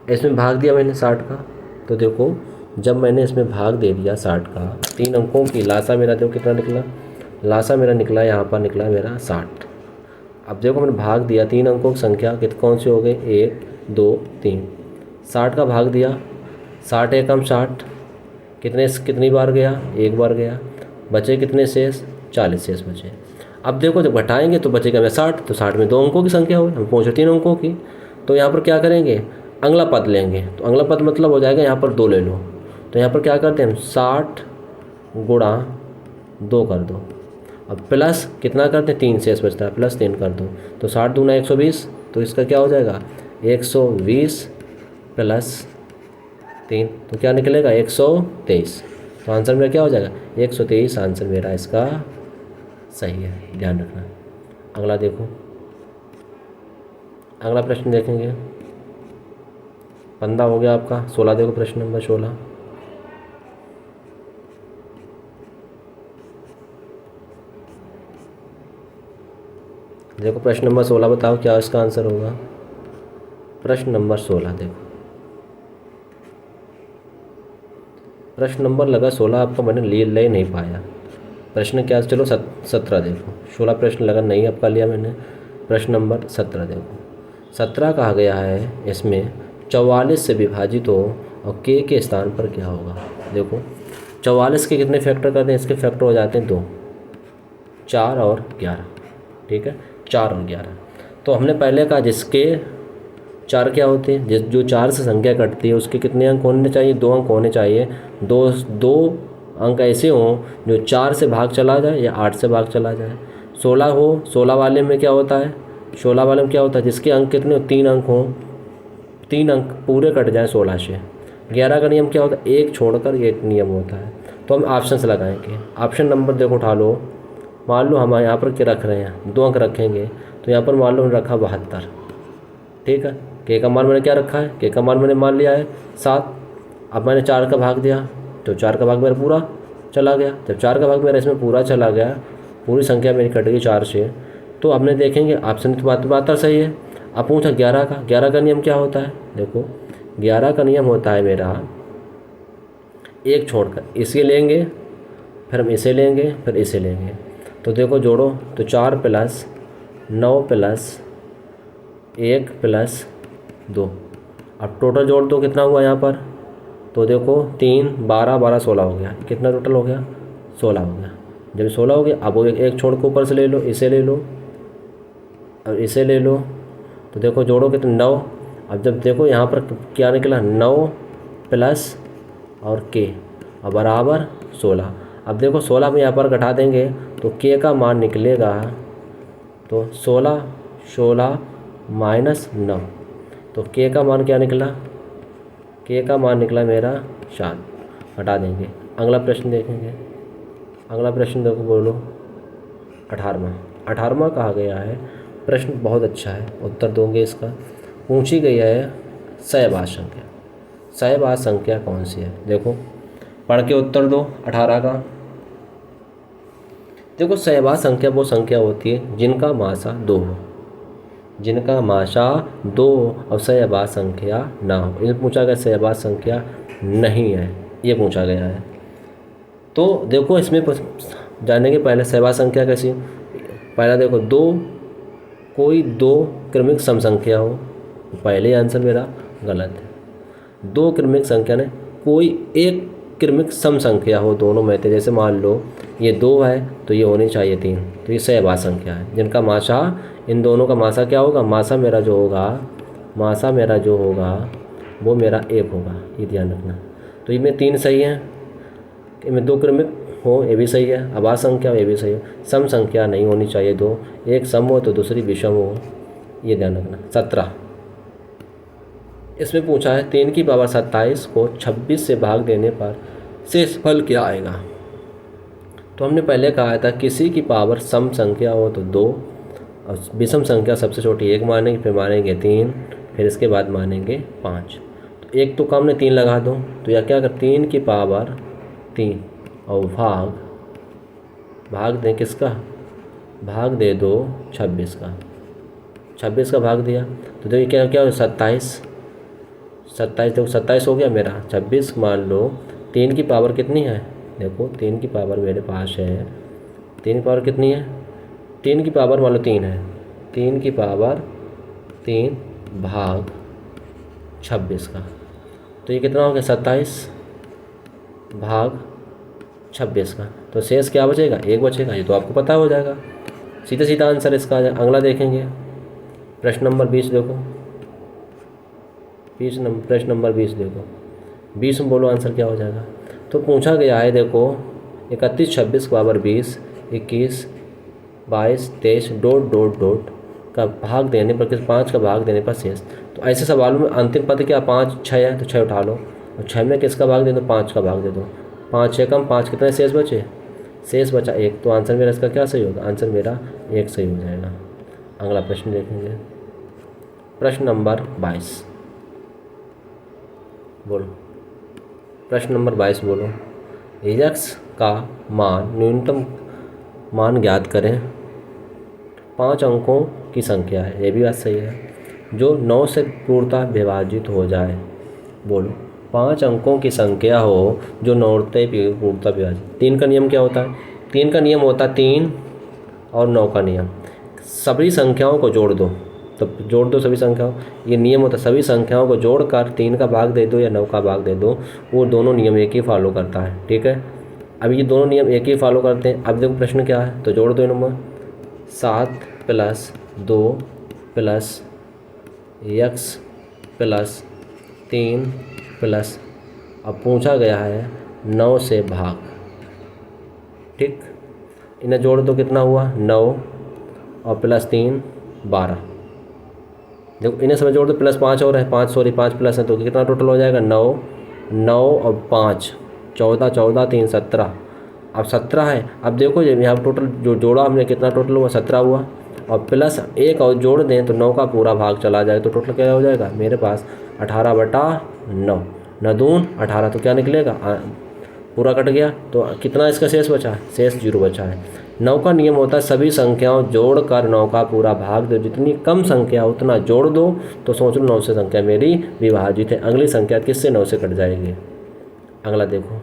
इसमें भाग दिया मैंने 60 का। तो देखो जब मैंने इसमें भाग दे दिया 60 का, 3 अंकों की लाशा मेरा देखो कितना निकला, लाशा मेरा निकला यहाँ पर निकला मेरा 60। अब देखो मैंने भाग दिया 3 अंकों की संख्या कौन सी हो गई, 1, 2, 3। 60 का भाग दिया, 60 एकम 60, कितनी बार गया, 1 बार गया। बचे कितने शेष, 40 शेष बचे। अब देखो जब घटाएंगे तो बचेगा मैं 60, तो 60 में 2 अंकों की संख्या हुई, हम पहुँचे 3 अंकों की। तो यहाँ पर क्या करेंगे, अगला पद लेंगे। तो अगला पद मतलब हो जाएगा यहाँ पर 2 ले लो। तो यहाँ पर क्या करते हैं हम, 60 गुणा 2 कर दो। अब प्लस कितना करते हैं, 3 शेष बचता है, प्लस 3 कर दो। तो 60 दूना 120, तो इसका क्या हो जाएगा, 120 प्लस 3, तो क्या निकलेगा 123। तो आंसर मेरा क्या हो जाएगा, 123 आंसर मेरा इसका सही है, ध्यान रखना। अगला देखो, अगला प्रश्न देखेंगे 15 हो गया आपका। 16 देखो, प्रश्न नंबर 16। देखो प्रश्न नंबर 16 बताओ क्या इसका आंसर होगा। प्रश्न नंबर 16 देखो, प्रश्न नंबर लगा 16 आपका मैंने ले नहीं पाया। प्रश्न क्या, चलो 17 देखो, 16 प्रश्न लगा नहीं आपका लिया मैंने। प्रश्न नंबर 17 देखो, 17 कहा गया है इसमें 44 से विभाजित हो और के स्थान पर क्या होगा। देखो 44 के कितने फैक्टर करते हैं, इसके फैक्टर हो जाते हैं 2, 4 और 11, ठीक है, 4 और 11। तो हमने पहले कहा जिसके 4 क्या होते हैं, जो 4 से संख्या कटती है उसके कितने अंक होने चाहिए, 2 अंक होने चाहिए। दो अंक ऐसे हों जो 4 से भाग चला जाए या 8 से भाग चला जाए। 16 हो, 16 वाले में क्या होता है, 16 वाले में क्या होता है, जिसके अंक कितने हो, 3 अंक हों, 3 अंक पूरे कट जाए 16 से। 11 का नियम क्या होता है, एक छोड़कर एक नियम होता है। तो हम ऑप्शन लगाएंगे। ऑप्शन नंबर देखो उठा लो, मान लो हम यहाँ पर क्या रख रहे हैं, 2 अंक रखेंगे, तो यहाँ पर मान लो रखा 72, ठीक है। के का मान मैंने क्या रखा है, के का मान मैंने मान लिया है 7। अब मैंने 4 का भाग दिया तो 4 का भाग मेरा पूरा चला गया। जब 4 का भाग मेरा इसमें पूरा चला गया, पूरी संख्या मेरी कट गई 4 से, तो हमने देखेंगे ऑप्शन तो बात सही है। अब पूछा 11 का, 11 का नियम क्या होता है, देखो 11 का नियम होता है मेरा एक छोड़कर, इसे लेंगे फिर हम इसे लेंगे फिर इसे लेंगे। तो देखो जोड़ो तो 4 + 9 + 1 + 2, अब टोटल जोड़ दो कितना हुआ यहाँ पर, तो देखो 3 12 12 16 हो गया। कितना टोटल हो गया, 16 हो गया। जब 16 हो गया, अब वो एक छोड़ के ऊपर से ले लो, इसे ले लो और इसे ले लो, तो देखो जोड़ो कितने 9। अब जब देखो यहाँ पर क्या निकला, 9 प्लस और के और बराबर 16। अब देखो 16 में यहाँ पर घटा देंगे तो के का मान निकलेगा, तो 16 16 -9, तो के का मान क्या निकला, के का मान निकला मेरा 7, हटा देंगे। अगला प्रश्न देखेंगे। अगला प्रश्न देखो, बोलो 18वां कहा गया है। प्रश्न बहुत अच्छा है, उत्तर दोगे इसका। पूछी गई है सहवास संख्या, सहवास संख्या कौन सी है, देखो पढ़ के उत्तर दो 18 का। देखो सहवास संख्या वो संख्या होती है जिनका मासा 2 हो, जिनका मासा 2 और सहवास संख्या ना हो। इन्हें पूछा गया सहवास संख्या नहीं है, ये पूछा गया है। तो देखो इसमें जानेंगे पहले सहवास संख्या कैसी। पहला देखो कोई 2 क्रमिक सम संख्या हो, पहले आंसर मेरा गलत है। 2 क्रमिक संख्या ने कोई एक क्रमिक सम संख्या हो दोनों में से, जैसे मान लो ये 2 है तो ये होनी चाहिए 3, तो ये सहवास संख्या है जिनका मासा, इन दोनों का मासा क्या होगा, मासा मेरा जो होगा वो मेरा 1 होगा, ये ध्यान रखना। तो इनमें 3 सही हैं, इनमें 2 क्रमिक हो ये भी सही है, अभाज्य संख्या हो ये भी सही है। सम संख्या नहीं होनी चाहिए 2, एक सम हो तो दूसरी विषम हो, ये ध्यान रखना। 17 इसमें पूछा है 3 की पावर 27 को 26 से भाग देने पर शेष फल क्या आएगा। तो हमने पहले कहा था किसी की पावर सम संख्या हो तो 2 और विषम संख्या सबसे छोटी 1 मानेंगे, फिर मानेंगे 3, फिर इसके बाद मानेंगे 5। तो एक तो काम ने 3 लगा दो, तो यह क्या कर 3 की पावर 3 और भाग दें किसका, भाग दे दो 26 का, 26 का भाग दिया तो देखिए क्या क्या हो 27 देखो 27 हो गया मेरा। 26 मान लो 3 की पावर कितनी है, देखो 3 की पावर मेरे पास है, 3 की पावर कितनी है, 3 की पावर मान लो 3 है, 3 की पावर 3 भाग 26 का, तो ये कितना हो गया 27 भाग 26 का। तो शेष क्या बचेगा, 1 बचेगा, ये तो आपको पता हो जाएगा, सीधा आंसर इसका आ जाएगा। अगला देखेंगे प्रश्न नंबर 20 देखो, प्रश्न नंबर 20 देखो, 20 में बोलो आंसर क्या हो जाएगा। तो पूछा गया है देखो 31 26 की पावर 20, 21 22 23 डॉट का भाग देने पर 5 का भाग देने पर शेष। तो ऐसे सवालों में अंतिम पद क्या 5 6 है, तो 6 उठा लो और 6 में किसका भाग दे दो, 5 का भाग दे दो। 5 6 कम 5 कितने शेष बचे, शेष बचा 1, तो आंसर मेरा इसका क्या सही होगा, आंसर मेरा 1 सही हो जाएगा। अगला प्रश्न देखेंगे, प्रश्न नंबर 22 बोलो, प्रश्न नंबर 22 बोलो। x का मान न्यूनतम मान ज्ञात करें 5 अंकों की संख्या है, ये भी बात सही है, जो 9 से पूर्णतः विभाजित हो जाए। बोलो 5 अंकों की संख्या हो जो 9 से पूर्णतः विभाजित। 3 का नियम क्या होता है? 3 का नियम होता है 3 और 9 का नियम, सभी संख्याओं को जोड़ दो, तो जोड़ दो सभी संख्याओं, ये नियम होता है सभी संख्याओं को जोड़कर 3 का भाग दे दो या 9 का भाग दे दो, वो दोनों नियम एक ही फॉलो करता है। ठीक है, अब ये दोनों नियम एक ही फॉलो करते हैं। अब देखो प्रश्न क्या है, तो जोड़ दो नंबर 7 + 2 + x + 3 + अब पूछा गया है 9 से भाग। ठीक, इन्हें जोड़ दो, कितना हुआ 9 और +3 12। देखो इन्हें सब जोड़ दो, +5 और है 5 प्लस है, तो कितना टोटल हो जाएगा 9 9 और 5 14 14 3 17। अब 17 है। अब देखो जब यहाँ टोटल जो जोड़ा हमने कितना टोटल हुआ 17 हुआ, और प्लस 1 और जोड़ दें तो 9 का पूरा भाग चला जाए, तो टोटल क्या हो जाएगा मेरे पास 18/9, 9 दून 18, तो क्या निकलेगा पूरा कट गया, तो कितना इसका शेष बचा, शेष 0 बचा है। 9 का नियम होता है सभी संख्याओं जोड़कर 9 का पूरा भाग दो, जितनी कम संख्या उतना जोड़ दो, तो सोच लो 9 से संख्या मेरी विभाजित है, अगली संख्या किससे 9 से कट जाएगी। अगला देखो,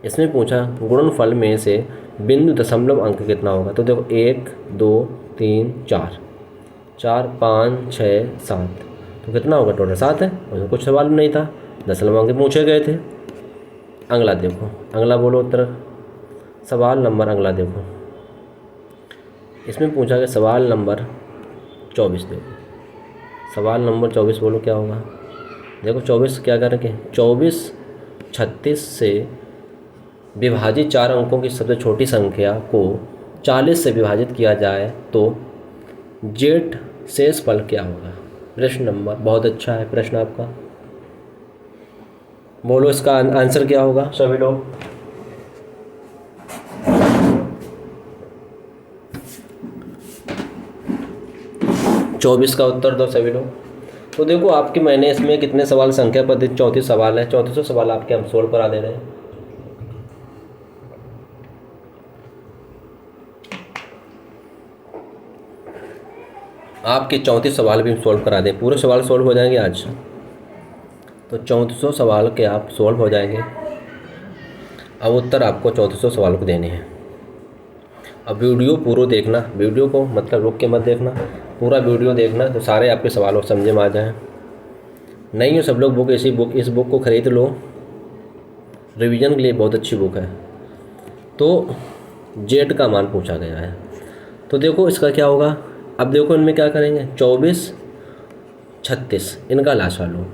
इसमें पूछा गुणनफल में से बिंदु दशमलव अंक कितना होगा, तो देखो 1 2 3 4 4 5 6 7, तो कितना होगा टोटल 7 है, उसमें कुछ सवाल नहीं था, दशमलव अंक पूछे गए थे। अगला देखो, अगला बोलो उत्तर, सवाल नंबर अगला देखो, इसमें पूछा गया सवाल नंबर 24। देखो सवाल नंबर 24 बोलो क्या होगा। देखो 24 क्या करेंगे, 24 36 से विभाजित 4 अंकों की सबसे छोटी संख्या को 40 से विभाजित किया जाए तो जेड शेष फल क्या होगा। प्रश्न नंबर बहुत अच्छा है प्रश्न आपका, बोलो इसका आंसर क्या होगा सभी लोग। चौबीस का उत्तर दो सभी लोग। तो देखो आपके मैंने इसमें कितने सवाल, संख्या पद्धति 34 सवाल है, 34 सवाल आपके हम सोल्व करा दे रहे हैं। आपके 34 सवाल भी सोल्व करा दें, पूरे सवाल सोल्व हो जाएंगे आज, तो 3400 सवाल के आप सोल्व हो जाएंगे। अब उत्तर आपको 3400 सवाल को देने हैं। अब वीडियो पूरा देखना, वीडियो को मतलब रुक के मत देखना, पूरा वीडियो देखना, तो सारे आपके सवालों समझ में आ जाएं। नहीं हो सब लोग बुक, इस बुक को ख़रीद लो, रिवीजन के लिए बहुत अच्छी बुक है। तो जेड का मान पूछा गया है, तो देखो इसका क्या होगा। अब देखो इनमें क्या करेंगे, 24 36 इनका लासा लो,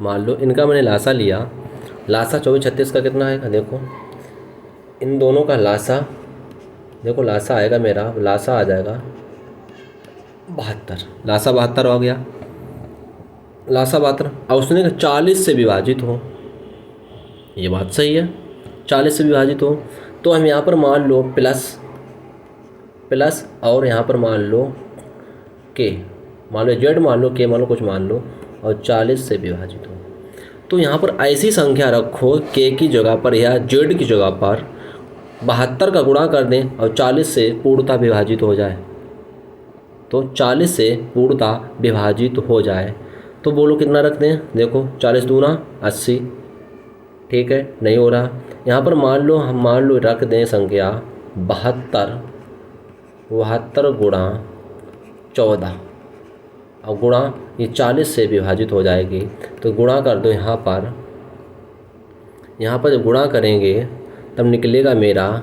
मान लो इनका मैंने लासा लिया, लासा 24 36 का कितना आएगा, देखो इन दोनों का लासा, देखो लासा आएगा मेरा, लासा आ जाएगा 72, लासा 72 हो गया, लासा 72। और उसने 40 से विभाजित हो, ये बात सही है, 40 से विभाजित हो, तो हम यहाँ पर मान लो प्लस और यहाँ पर मान लो के, मान लो जेड मान लो, के मान लो, कुछ मान लो, और 40 से विभाजित हो। तो यहाँ पर ऐसी संख्या रखो के की जगह पर या जेड की जगह पर 72 का गुणा कर दें और 40 से पूर्णतः विभाजित हो जाए, तो 40 से पूर्णतः विभाजित हो जाए, तो बोलो कितना रख दें। देखो 40 दूना 80, ठीक है, नहीं हो रहा। यहाँ पर हम मान लो रख दें संख्या 72 गुणा 14, और गुणा ये 40 से विभाजित हो जाएगी, तो गुणा कर दो यहाँ पर जब गुणा करेंगे तब निकलेगा मेरा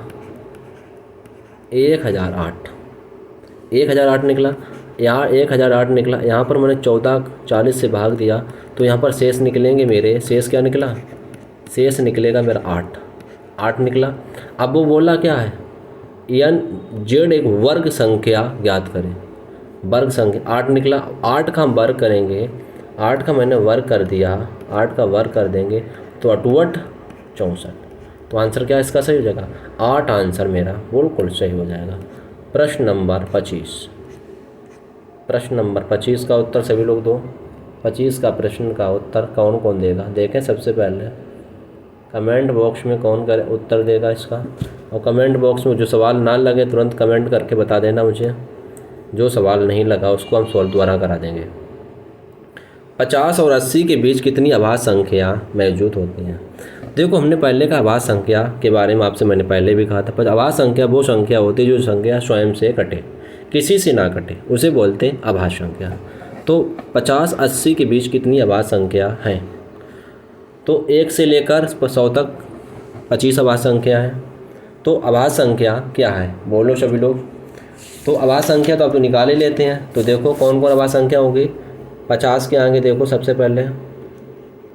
1008 निकला, यहाँ 1008 निकला। यहाँ पर मैंने 14 40 से भाग दिया, तो यहाँ पर शेष निकलेंगे मेरे, शेष क्या निकला, शेष निकलेगा मेरा 8 निकला। अब वो बोला क्या है, एन जेड एक वर्ग संख्या ज्ञात करें, वर्ग संख्या 8 निकला। 8 का हम वर्ग करेंगे, 8 का मैंने वर्ग कर दिया, 8 का वर्ग कर देंगे तो 8 64, तो आंसर क्या इसका सही हो जाएगा 8, आंसर मेरा बिल्कुल सही हो जाएगा। प्रश्न नंबर 25 का उत्तर सभी लोग दो। 25 का प्रश्न का उत्तर कौन कौन देगा, देखें सबसे पहले कमेंट बॉक्स में कौन कर उत्तर देगा इसका। और कमेंट बॉक्स में जो सवाल ना लगे तुरंत कमेंट करके बता देना मुझे, जो सवाल नहीं लगा उसको हम सॉल्व दोबारा करा देंगे। 50 और 80 के बीच कितनी अभाज्य संख्या मौजूद होती हैं। देखो हमने पहले का अभाज्य संख्या के बारे में आपसे मैंने पहले भी कहा था, पर अभाज्य संख्या वो संख्या होती है जो संख्या स्वयं से कटे, किसी से ना कटे, उसे बोलते हैं अभाज्य संख्या। तो 50-80 के बीच कितनी अभाज्य संख्या हैं। तो 1 से लेकर 100 तक 25 अभाज्य संख्या है। तो अभाज्य संख्या क्या है बोलो सभी लोग। तो अभाज्य संख्या तो आप निकाल ही लेते हैं। तो देखो कौन कौन अभाज्य संख्या होगी। 50 के आगे देखो सबसे पहले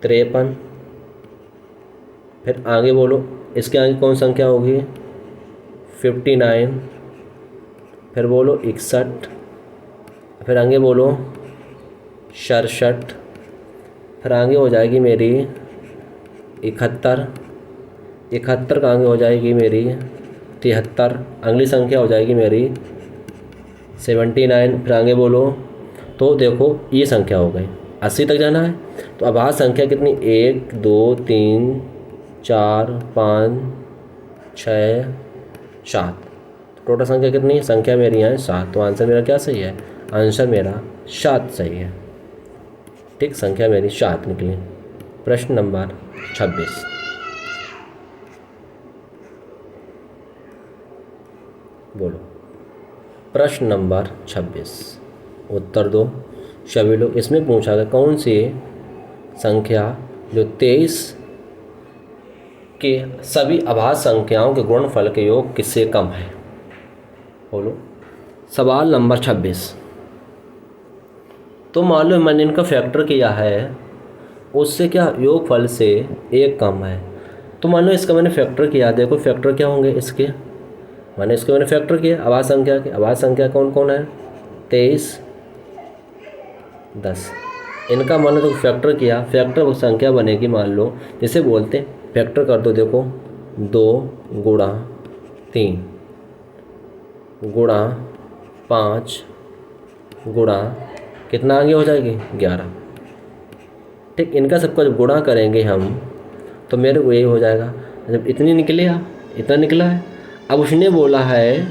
53, फिर आगे बोलो इसके आगे कौन संख्या होगी 59, फिर बोलो 61, फिर आगे बोलो 67, फिर आगे हो जाएगी मेरी 71, 71 का आगे हो जाएगी मेरी 73, अगली संख्या हो जाएगी मेरी 79, फिर आगे बोलो। तो देखो ये संख्या हो गई 80 तक जाना है। तो अभाज्य संख्या कितनी 1 2 3 4 5 6 7, टोटल संख्या कितनी संख्या मेरी यहाँ है 7। तो आंसर मेरा क्या सही है, आंसर मेरा 7 सही है। ठीक, संख्या मेरी 7 निकली। प्रश्न नंबर 26 बोलो। प्रश्न नंबर 26 उत्तर दो सभी लोग। इसमें पूछा गया कौन सी संख्या जो 23 के सभी अभाज्य संख्याओं के गुणनफल के योग किससे कम है बोलो। सवाल नंबर 26। तो मान लो मैंने इनका फैक्टर किया है, उससे क्या योगफल से 1 कम है। तो मान लो इसका मैंने फैक्टर किया, देखो फैक्टर क्या होंगे इसके, मैंने इसको मैंने फैक्टर किया अभाज्य संख्या के। अभाज्य संख्या कौन कौन है 23 10, इनका मान लो तो फैक्टर किया, फैक्टर संख्या बनेगी मान लो जिसे बोलते हैं फैक्टर कर दो। देखो 2 गुणा 3 गुणा 5 गुणा कितना आगे हो जाएगी 11। ठीक, इनका सबका जब गुणा करेंगे हम तो मेरे को यही हो जाएगा। जब इतनी इतना निकला है, अब उसने बोला है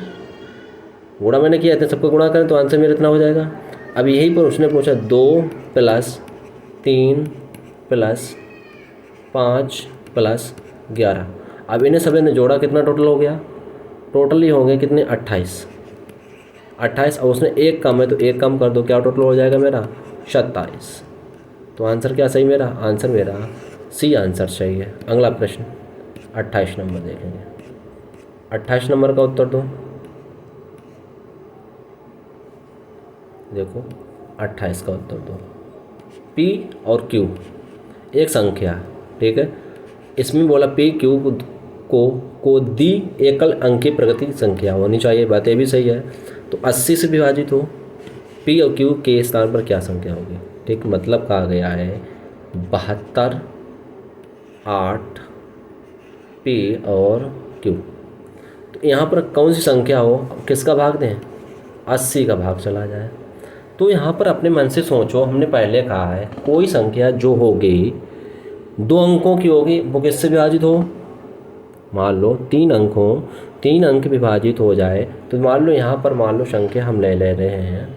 गुणा मैंने किया इतने सबका गुणा करें तो आंसर मेरा इतना हो जाएगा। अब यहीं पर उसने पूछा 2 + 3 + 5 + 11। अब इन्हें सब ने जोड़ा कितना टोटल हो गया, टोटल ही हो गए कितने 28। और उसने 1 कम है तो 1 कम कर दो, क्या टोटल हो जाएगा मेरा 27। तो आंसर क्या सही मेरा, आंसर मेरा सी आंसर सही है। अगला प्रश्न 28 नंबर देखेंगे। 28 नंबर का उत्तर दो। देखो 28 का उत्तर दो। P और Q एक संख्या, ठीक है, इसमें बोला P Q को दी एकल अंक की प्रगति संख्या होनी चाहिए, बातें भी सही है। तो 80 से विभाजित हो P और Q के स्थान पर क्या संख्या होगी। ठीक, मतलब कहा गया है 72 8 P और Q। तो यहाँ पर कौन सी संख्या हो, किसका भाग दें 80 का भाग चला जाए। तो यहाँ पर अपने मन से सोचो, हमने पहले कहा है कोई संख्या जो होगी 2 अंकों की होगी वो किससे विभाजित हो, मान लो 3 अंक हो, 3 अंक विभाजित हो जाए। तो मान लो यहाँ पर मान लो संख्या हम ले रहे हैं,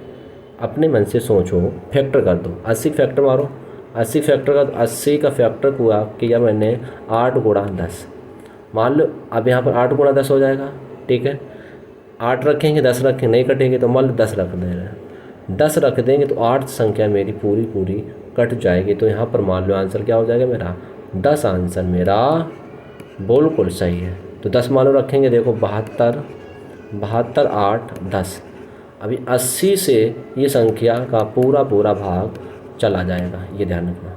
अपने मन से सोचो फैक्टर कर दो। 80 फैक्टर मारो, 80 फैक्टर का 80 का फैक्टर हुआ किया मैंने 8 गुणा 10। मान लो अब यहाँ पर 8 गुणा 10 हो जाएगा, ठीक है। 8 रखेंगे 10 रखेंगे नहीं कटेंगे तो मान लो 10 रख दे रहे हैं, 10 रख देंगे तो 8 संख्या मेरी पूरी कट जाएगी। तो यहाँ पर मान लो आंसर क्या हो जाएगा मेरा 10 आंसर मेरा बिल्कुल सही है। तो 10 मान लो रखेंगे, देखो 72 8 10। अभी 80 से ये संख्या का पूरा भाग चला जाएगा, ये ध्यान रखना।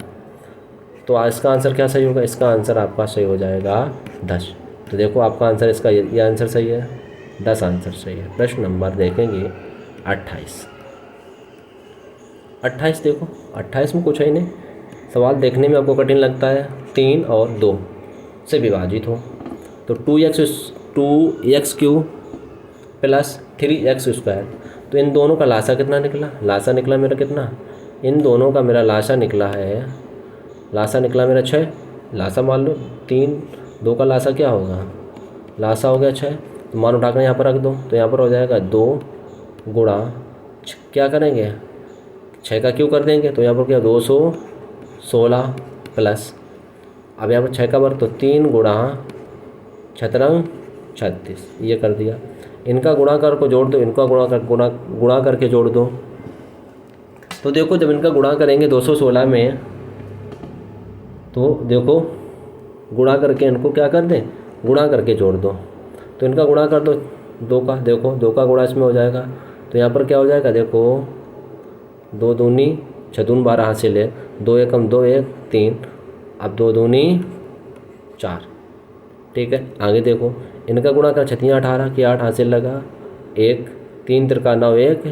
तो इसका आंसर क्या सही होगा, इसका आंसर आपका सही हो जाएगा 10। तो देखो आपका आंसर इसका ये आंसर सही है, 10 आंसर सही है। प्रश्न नंबर देखेंगे 28। 28 देखो 28 में कुछ है ही नहीं, सवाल देखने में आपको कठिन लगता है। 3 और 2 से विभाजित हो तो 2x³ + 3x²। तो इन दोनों का लासा कितना निकला, लासा निकला मेरा कितना, इन दोनों का मेरा लासा निकला है, लासा निकला मेरा 6। लासा मान लो 3, 2 का लासा क्या होगा, लासा हो गया 6, तो मान उठाकर यहाँ पर रख दो, तो यहाँ पर हो जाएगा 2 गुणा क्या करेंगे 6 का क्यों कर देंगे, तो यहाँ पर क्या 216 प्लस, अब यहाँ पर 6 का वर्ग तो 3 गुणा 6 36, ये कर दिया। इनका गुणा कर को जोड़ दो, इनका गुणा करके जोड़ दो। तो देखो जब इनका गुणा करेंगे 216 में, तो देखो गुणा करके इनको क्या कर दें, गुणा करके जोड़ दो। तो इनका गुणा कर दो 2 का, देखो 2 का गुणा इसमें हो जाएगा, तो यहाँ पर क्या हो जाएगा, देखो 2 दूनी 6 दूनी 12 हासिल है, 2 एकम 2 1 3, अब 2 दूनी 4। ठीक है, आगे देखो इनका गुणा कर 6 18 की 8 हासिल लगा, 1 3 तिरका 9 1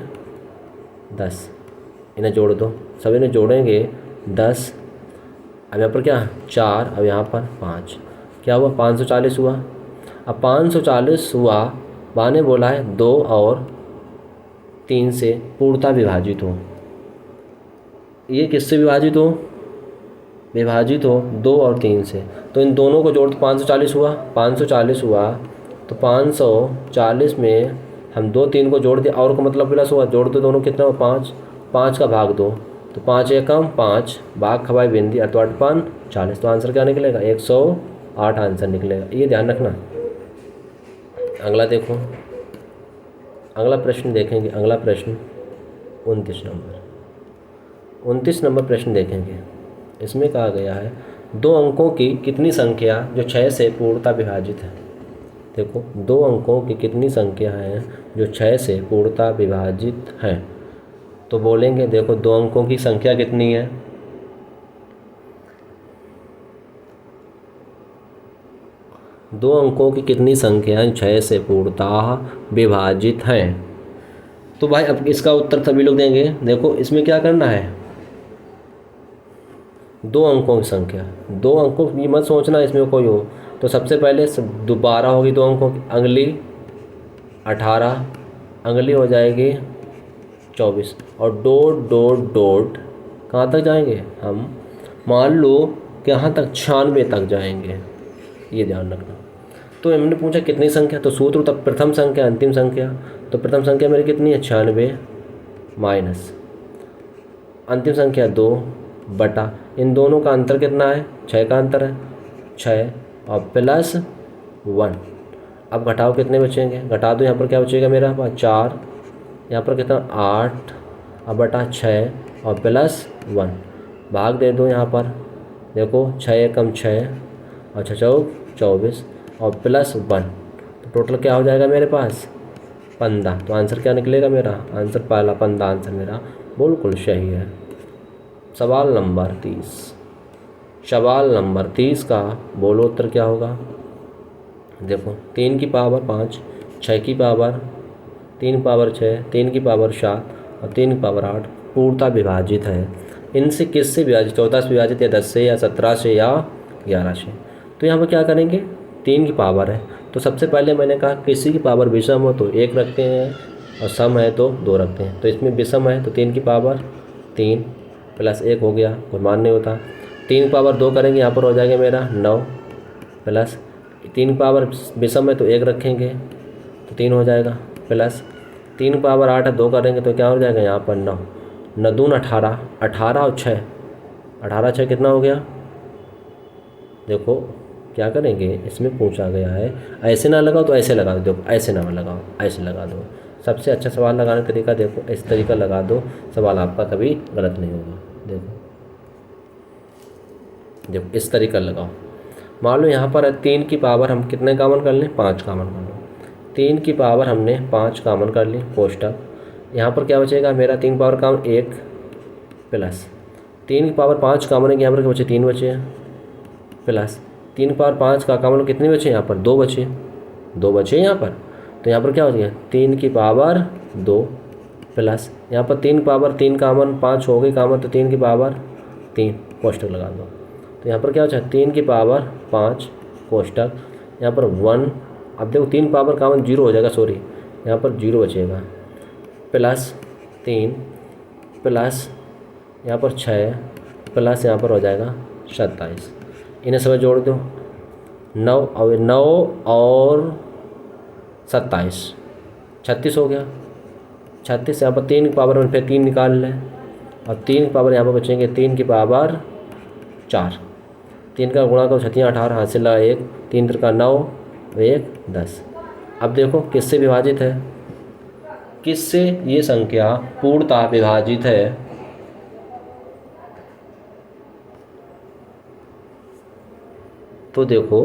10, इन्हें जोड़ दो, सब इन्हें जोड़ेंगे 10, अब यहाँ पर क्या 4, अब यहाँ पर 5, क्या हुआ 540 हुआ। अब 540 हुआ, बा ने बोला है 2 और 3 से पूर्णतः विभाजित हो। ये किससे विभाजित हो, विभाजित हो 2 और 3 से, तो इन दोनों को जोड़, 540 हुआ, 540 हुआ, तो 540 में हम 2 3 को जोड़ दिया, और का मतलब प्लस हुआ, जोड़ दो दोनों, कितना हुआ 5, 5 का भाग 2, तो 5 एकम 5, भाग खवाई बिंदी 8 8 5 40, तो आंसर क्या निकलेगा 108 आंसर निकलेगा, ये ध्यान रखना। अगला देखो, अगला प्रश्न देखेंगे, अगला प्रश्न 29 नंबर प्रश्न देखेंगे। इसमें कहा गया है 2 अंकों की कितनी संख्या जो 6 से पूर्णतः विभाजित है। देखो 2 अंकों की कितनी संख्या है जो 6 से पूर्णतः विभाजित है, तो बोलेंगे देखो 2 अंकों की संख्या कितनी है, दो अंकों की कितनी संख्या 6 से पूर्णतः विभाजित हैं। तो भाई अब इसका उत्तर सभी लोग देंगे। देखो इसमें क्या करना है, 2 अंकों की संख्या, 2 अंकों की मत सोचना इसमें कोई हो, तो सबसे पहले 12 होगी 2 अंकों की, अंगली 18, अंगली हो जाएगी 24, और डॉट डॉट डॉट कहाँ तक जाएंगे हम, मान लो कि यहाँ तक 96 तक जाएंगे, ये ध्यान रखना। तो हमने पूछा कितनी संख्या, तो सूत्र तब प्रथम संख्या अंतिम संख्या, तो प्रथम संख्या मेरी कितनी है 96 माइनस अंतिम संख्या 2 बटा, इन दोनों का अंतर कितना है 6 का अंतर है 6 और प्लस 1। अब घटाओ कितने बचेंगे, घटा दो, यहाँ पर क्या बचेगा मेरा पास 4, यहाँ पर कितना 8, अब बटा 6 और प्लस 1, भाग दे दो, यहाँ पर देखो 6 एकम 6 और 6 चौक 24 और प्लस 1, तो टोटल क्या हो जाएगा मेरे पास 15। तो आंसर क्या निकलेगा मेरा, आंसर पहला 15 आंसर मेरा बिल्कुल सही है। सवाल नंबर 30, सवाल नंबर 30 का बोलो उत्तर क्या होगा। देखो 3 की पावर 5, 6 की पावर 3 पावर 6, 3 की पावर 7 और 3 की पावर 8 पूर्णतः विभाजित है। इनसे किससे विभाजित, 14 से विभाजित या 10 से या 17 से या 11 से। तो यहाँ पर क्या करेंगे, 3 की पावर है, तो सबसे पहले मैंने कहा किसी की पावर विषम हो तो 1 रखते हैं और सम है तो 2 रखते हैं। तो इसमें विषम है तो 3 की पावर 3 प्लस 1 हो गया, कोई मान नहीं होता। 3 की पावर 2 करेंगे, यहाँ पर हो जाएगा मेरा 9 प्लस 3 की पावर विषम है तो 1 रखेंगे तो 3 हो जाएगा, प्लस 3 की पावर 8 है 2 करेंगे तो क्या हो जाएगा यहाँ पर 9, 9 दून 18, 18 और 6, 18 6 कितना हो गया। देखो क्या करेंगे, इसमें पूछा गया है ऐसे ना लगाओ तो ऐसे लगा दो, देखो ऐसे ना लगाओ ऐसे लगा दो। सबसे अच्छा सवाल लगाने का तरीका देखो, इस तरीका लगा दो, सवाल आपका कभी गलत नहीं होगा। देखो देखो इस तरीका लगाओ, मान लो यहाँ पर है 3 की पावर हम कितने कामन कर लें, 5 कामन कर लो। 3 की पावर हमने 5 कामन कर ली, कोष्टक यहाँ पर क्या बचेगा मेरा 3 की पावर कामन 1 प्लस 3 की पावर 5 कामन है, यहाँ पर क्या बचे 3 बचे प्लस 3 की पावर 5 का कामन कितने बचे, यहाँ पर 2 बचे, 2 बचे यहाँ पर। तो यहाँ पर क्या हो गया 3 की पावर 2 प्लस यहाँ पर 3 की पावर 3 कामन 5 हो गई कामन, तो 3 की पावर 3 कोष्टक लगा दो। तो यहाँ पर क्या बचा 3 की पावर 5 कोष्टक, यहाँ पर 1, अब देखो 3 पावर कामन 0 हो जाएगा, सॉरी यहाँ पर 0 बचेगा, प्लस 3 प्लस यहाँ पर 6 प्लस यहाँ पर हो जाएगा 27। इन्हें सब जोड़ दो, 9 और 27, 36 हो गया। 36 यहाँ पर 3 की पावर में फिर 3 निकाल लें, और 3 की पावर यहाँ पर बचेंगे 3 की पावर 4। 3 का गुणा करो 36 18, हासिल लगा 1, 3 3 का 9, 1 10। अब देखो किससे विभाजित है, किससे ये संख्या पूर्णतः विभाजित है। तो देखो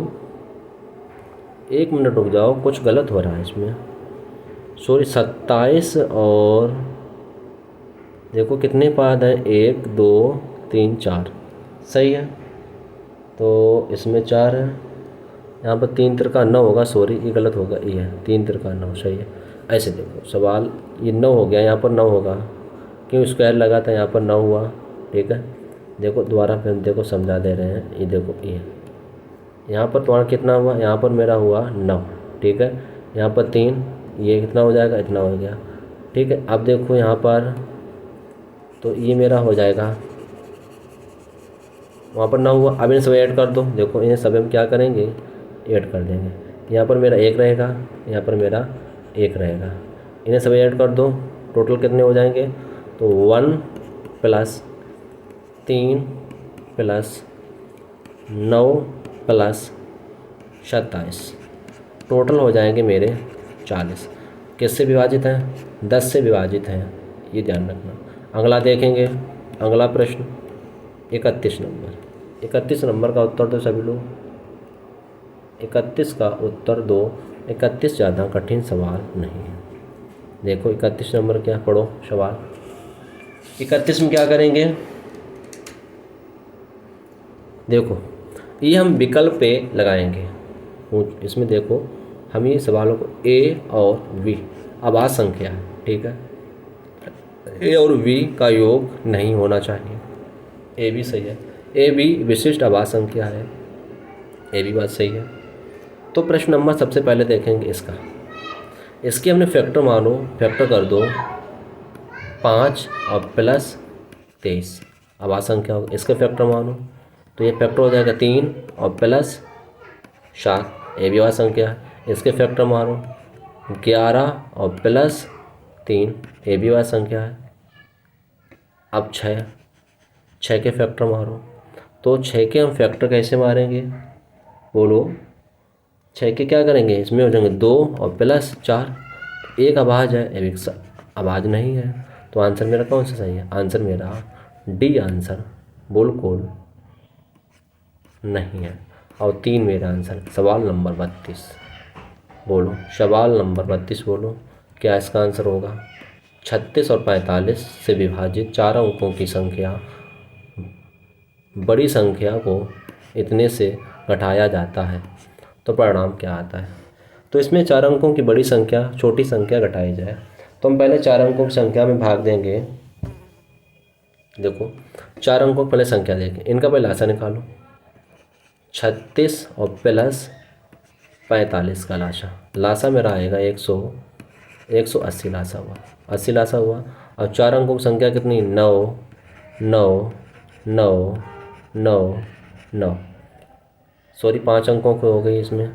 1 मिनट रुक जाओ, कुछ गलत हो रहा है इसमें, सॉरी 27 और देखो कितने पाद हैं, 1 2 3 4, सही है। तो इसमें 4 है, यहाँ पर 3 3 का 9 होगा, सॉरी ये गलत होगा, ये है 3 3 का 9, सही है। ऐसे देखो सवाल ये 9 हो गया, यहाँ पर 9 होगा, क्यों स्क्वायर लगा था, यहाँ पर 9 हुआ, ठीक है। देखो दोबारा फिर देखो समझा दे रहे हैं, ये देखो ये यहाँ पर तुम्हारा कितना हुआ, यहाँ पर मेरा हुआ 9, ठीक है। यहाँ पर 3, ये कितना हो जाएगा, इतना हो गया, ठीक है। अब देखो यहाँ पर तो ये मेरा हो जाएगा, वहाँ पर 9 हुआ। अब इन्हें सब ऐड कर दो, देखो इन्हें सब हम क्या करेंगे, ऐड कर देंगे। यहाँ पर मेरा 1 रहेगा, यहाँ पर मेरा 1 रहेगा, इन्हें सब ऐड कर दो, टोटल कितने हो जाएंगे, तो 1 + 3 + 9 + 27, टोटल हो जाएंगे मेरे 40। किससे विभाजित हैं, 10 से विभाजित हैं, ये ध्यान रखना। अगला देखेंगे, अगला प्रश्न 31 नंबर। 31 नंबर का उत्तर दो सभी लोग, 31 का उत्तर दो। 31 ज़्यादा कठिन सवाल नहीं है। देखो 31 नंबर क्या, पढ़ो सवाल। 31 में क्या करेंगे, देखो ये हम विकल्प पे लगाएंगे। इसमें देखो हम ये सवालों को ए और वी आभास संख्या है, ठीक है। ए और वी का योग नहीं होना चाहिए, ए भी सही है, ए भी विशिष्ट आभास संख्या है, ए भी बात सही है। तो प्रश्न नंबर सबसे पहले देखेंगे इसका, इसके हमने फैक्टर मानो, फैक्टर कर दो 5 और +23 आभास संख्या होगा, इसका फैक्टर मानो तो ये फैक्टर हो जाएगा 3 और +7, ये भी आभास संख्या है। इसके फैक्टर मारो 11 और +3, ये भी आभास संख्या है। अब 6 के फैक्टर मारो, तो 6 के हम फैक्टर कैसे मारेंगे, बोलो। 6 के क्या करेंगे, इसमें हो जाएंगे 2 और +4, एक अभाज्य है, एक अभाज्य नहीं है। तो आंसर मेरा कौन सा सही है, आंसर मेरा डी आंसर बिल्कुल नहीं है। और 3 मेरा आंसर, सवाल नंबर 32 बोलो, सवाल नंबर 32 बोलो क्या इसका आंसर होगा। 36 और 45 से विभाजित 4 अंकों की संख्या, बड़ी संख्या को इतने से घटाया जाता है तो परिणाम क्या आता है। तो इसमें 4 अंकों की बड़ी संख्या छोटी संख्या घटाई जाए, तो हम पहले 4 अंकों की संख्या में भाग देंगे। देखो 4 अंकों की पहले संख्या देखें, इनका पहले लासा निकालो, 36 और +45 का लासा मेरा आएगा 180 लासा हुआ, 80 लासा हुआ। और 4 अंकों की संख्या कितनी, 9 9 9 9 9, सॉरी 5 अंकों की हो गई, इसमें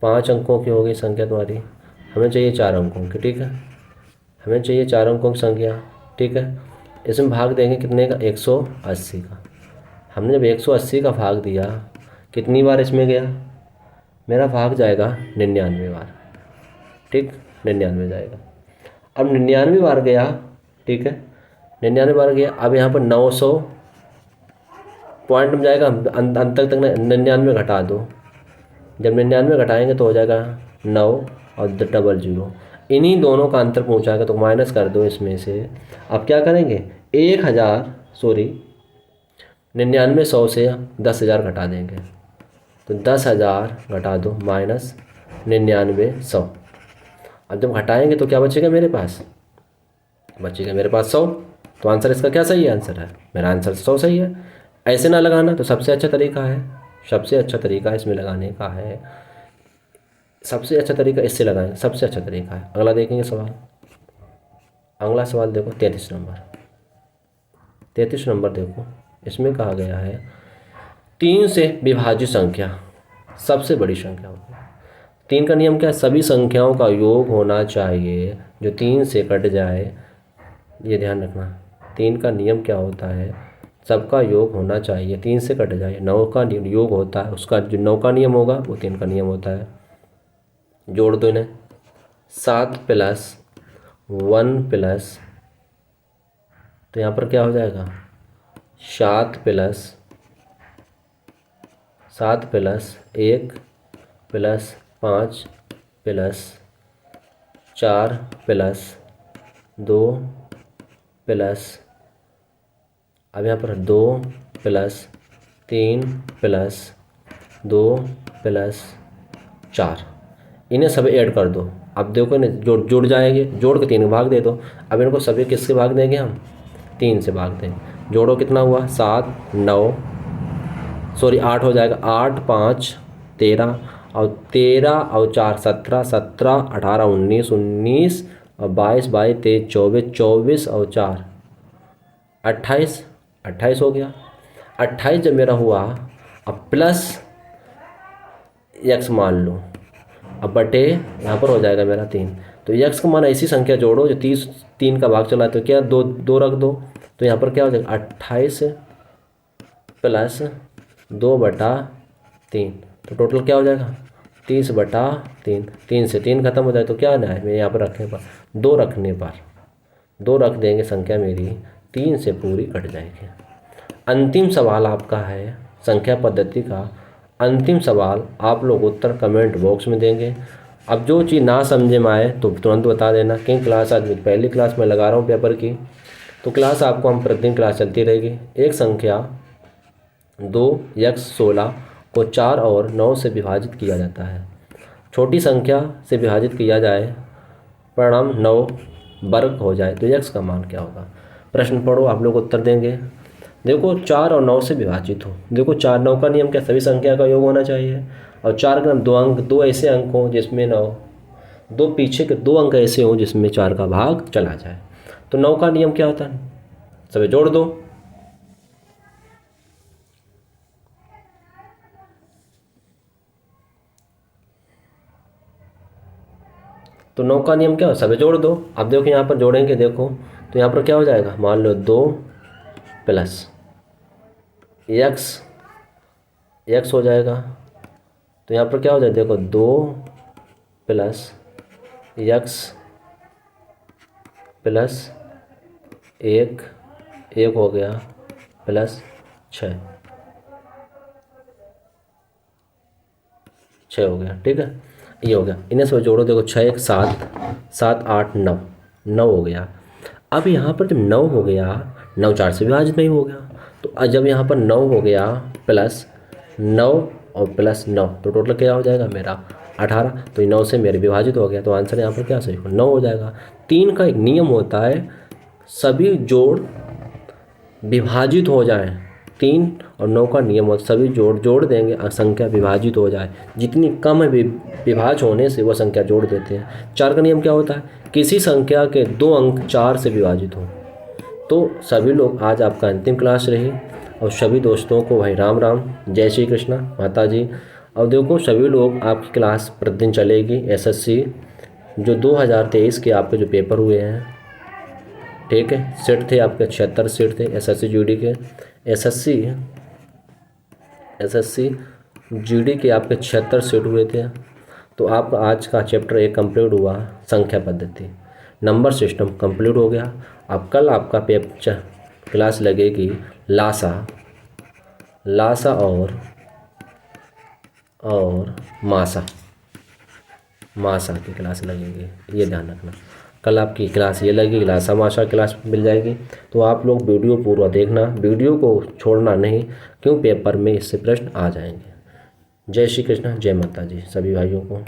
5 अंकों की हो गई संख्या तुम्हारी। हमें चाहिए 4 अंकों की, ठीक है, हमें चाहिए 4 अंकों की संख्या, ठीक है। इसमें भाग देंगे कितने का, 180 का। हमने जब 180 का भाग दिया, कितनी बार इसमें गया, मेरा भाग जाएगा 99 बार, ठीक, 99 जाएगा। अब 99 बार गया, ठीक है, 99 बार गया। अब यहाँ पर 900 पॉइंट में जाएगा, अंत तक 99 घटा दो, जब 99 घटाएंगे तो हो जाएगा 9 और 00, इन्हीं दोनों का अंतर पहुँचाएगा तो माइनस कर दो इसमें से। अब क्या करेंगे, 99 100 से 10,000 घटा देंगे, तो 10,000 घटा दो -99 100। अब जब घटाएंगे तो क्या बचेगा मेरे पास, बचेगा मेरे पास 100। तो आंसर इसका क्या सही है, आंसर है मेरा आंसर 100 सही है। ऐसे ना लगाना तो सबसे अच्छा तरीका है, सबसे अच्छा तरीका इसमें लगाने का है, सबसे अच्छा तरीका इससे लगाएंगे, सबसे अच्छा तरीका है। अगला देखेंगे सवाल, अगला सवाल देखो 33 नंबर। 33 नंबर देखो, इसमें कहा गया है 3 से विभाजित संख्या सबसे बड़ी संख्या होती है। 3 का नियम क्या है? सभी संख्याओं का योग होना चाहिए जो 3 से कट जाए। ये ध्यान रखना, 3 का नियम क्या होता है? सबका योग होना चाहिए, 3 से कट जाए। 9 का योग होता है, उसका जो 9 का नियम होगा वो 3 का नियम होता है। जोड़ दो इन्हें। 7 प्लस 1 प्लस, तो यहाँ पर क्या हो जाएगा? 7 plus 1 plus 5 plus 4 plus 2 plus, अब यहाँ पर 2 प्लस 3 प्लस 2 प्लस 4, इन्हें सब ऐड कर दो। अब देखो इन्हें जुड़ जाएंगे, जोड़ के 3 भाग दे दो। अब इनको सभी किससे भाग देंगे हम? 3 से भाग देंगे। जोड़ो कितना हुआ? 8 हो जाएगा। 8 5 13 और 13 और 4 17 17 18 19 19 और 22 22 23 24 24 और 4 28 हो गया। 28 जब मेरा हुआ, अब प्लस x मान लो, अब बटे यहाँ पर हो जाएगा मेरा 3। तो x का मान ऐसी संख्या जोड़ो जो 3 का भाग चला, तो क्या 2 रख दो, तो यहाँ पर क्या हो जाएगा? 28 प्लस 2/3, तो टोटल क्या हो जाएगा? 30/3। 3 से 3 खत्म हो जाए तो क्या ना है? मैं यहाँ पर रखने पर 2 रख देंगे, संख्या मेरी 3 से पूरी कट जाएगी। अंतिम सवाल आपका है संख्या पद्धति का। अंतिम सवाल आप लोग उत्तर कमेंट बॉक्स में देंगे। अब जो चीज़ ना समझे में आए तो तुरंत बता देना, क्योंकि क्लास आज पहली क्लास में लगा रहा हूँ पेपर की, तो क्लास आपको हम प्रतिदिन क्लास चलती रहेगी। एक संख्या 2x 16 को 4 और 9 से विभाजित किया जाता है। छोटी संख्या से विभाजित किया जाए, परिणाम 9 वर्ग हो जाए तो x का मान क्या होगा? प्रश्न पढ़ो, आप लोग उत्तर देंगे। देखो 4 और 9 से विभाजित हो, देखो 4 9 का नियम क्या? सभी संख्या का योग होना चाहिए। और 4 का 2 अंक, 2 ऐसे अंक हों जिसमें 9, 2 पीछे के 2 अंक ऐसे हों जिसमें 4 का भाग चला जाए। तो 9 का नियम क्या होता है? सभी जोड़ दो। तो 9 का नियम क्या हो? सभी जोड़ दो। अब देखो यहाँ पर जोड़ेंगे, देखो तो यहाँ पर क्या हो जाएगा? मान लो 2 प्लस x हो जाएगा, तो यहाँ पर क्या हो जाएगा? देखो 2 प्लस x प्लस 1 हो गया प्लस 6 हो गया। ठीक है, ये हो गया। इन्हें सब जोड़ो, देखो 6 1 7 7 8 9 हो गया। अब यहाँ पर जब 9 हो गया, 9 4 से विभाजित नहीं हो गया, तो जब यहाँ पर 9 हो गया प्लस 9 और प्लस 9, तो टोटल क्या हो जाएगा मेरा? 18। तो 9 से मेरे विभाजित हो गया, तो आंसर यहाँ पर क्या सही होगा? 9 हो जाएगा। 3 का एक नियम होता है, सभी जोड़ विभाजित हो जाए। 3 और 9 का नियम होता है, सभी जोड़ देंगे, संख्या विभाजित हो जाए। जितनी कम विभाज्य होने से वह संख्या जोड़ देते हैं। 4 का नियम क्या होता है? किसी संख्या के 2 अंक 4 से विभाजित हो। तो सभी लोग, आज आपका अंतिम क्लास रही, और सभी दोस्तों को भाई राम राम, जय श्री कृष्णा माता जी। और देखो सभी लोग, आपकी क्लास प्रतिदिन चलेगी। एसएससी जो 2023 के आपके जो पेपर हुए हैं, ठीक है, सेट थे आपके 76 सेट थे एसएससी जीडी के। एसएससी जीडी के आपके 76 सेट हुए थे। तो आप आज का चैप्टर 1 कंप्लीट हुआ, संख्या पद्धति, नंबर सिस्टम कंप्लीट हो गया। अब कल आपका पेपर क्लास लगेगी लासा और मासा की क्लास लगेगी, ये ध्यान रखना। कल आपकी क्लास ये लगेगी, लासा मासा क्लास मिल जाएगी। तो आप लोग वीडियो पूरा देखना, वीडियो को छोड़ना नहीं, क्यों पेपर में इससे प्रश्न आ जाएंगे। जय श्री कृष्ण, जय माता जी सभी भाइयों को।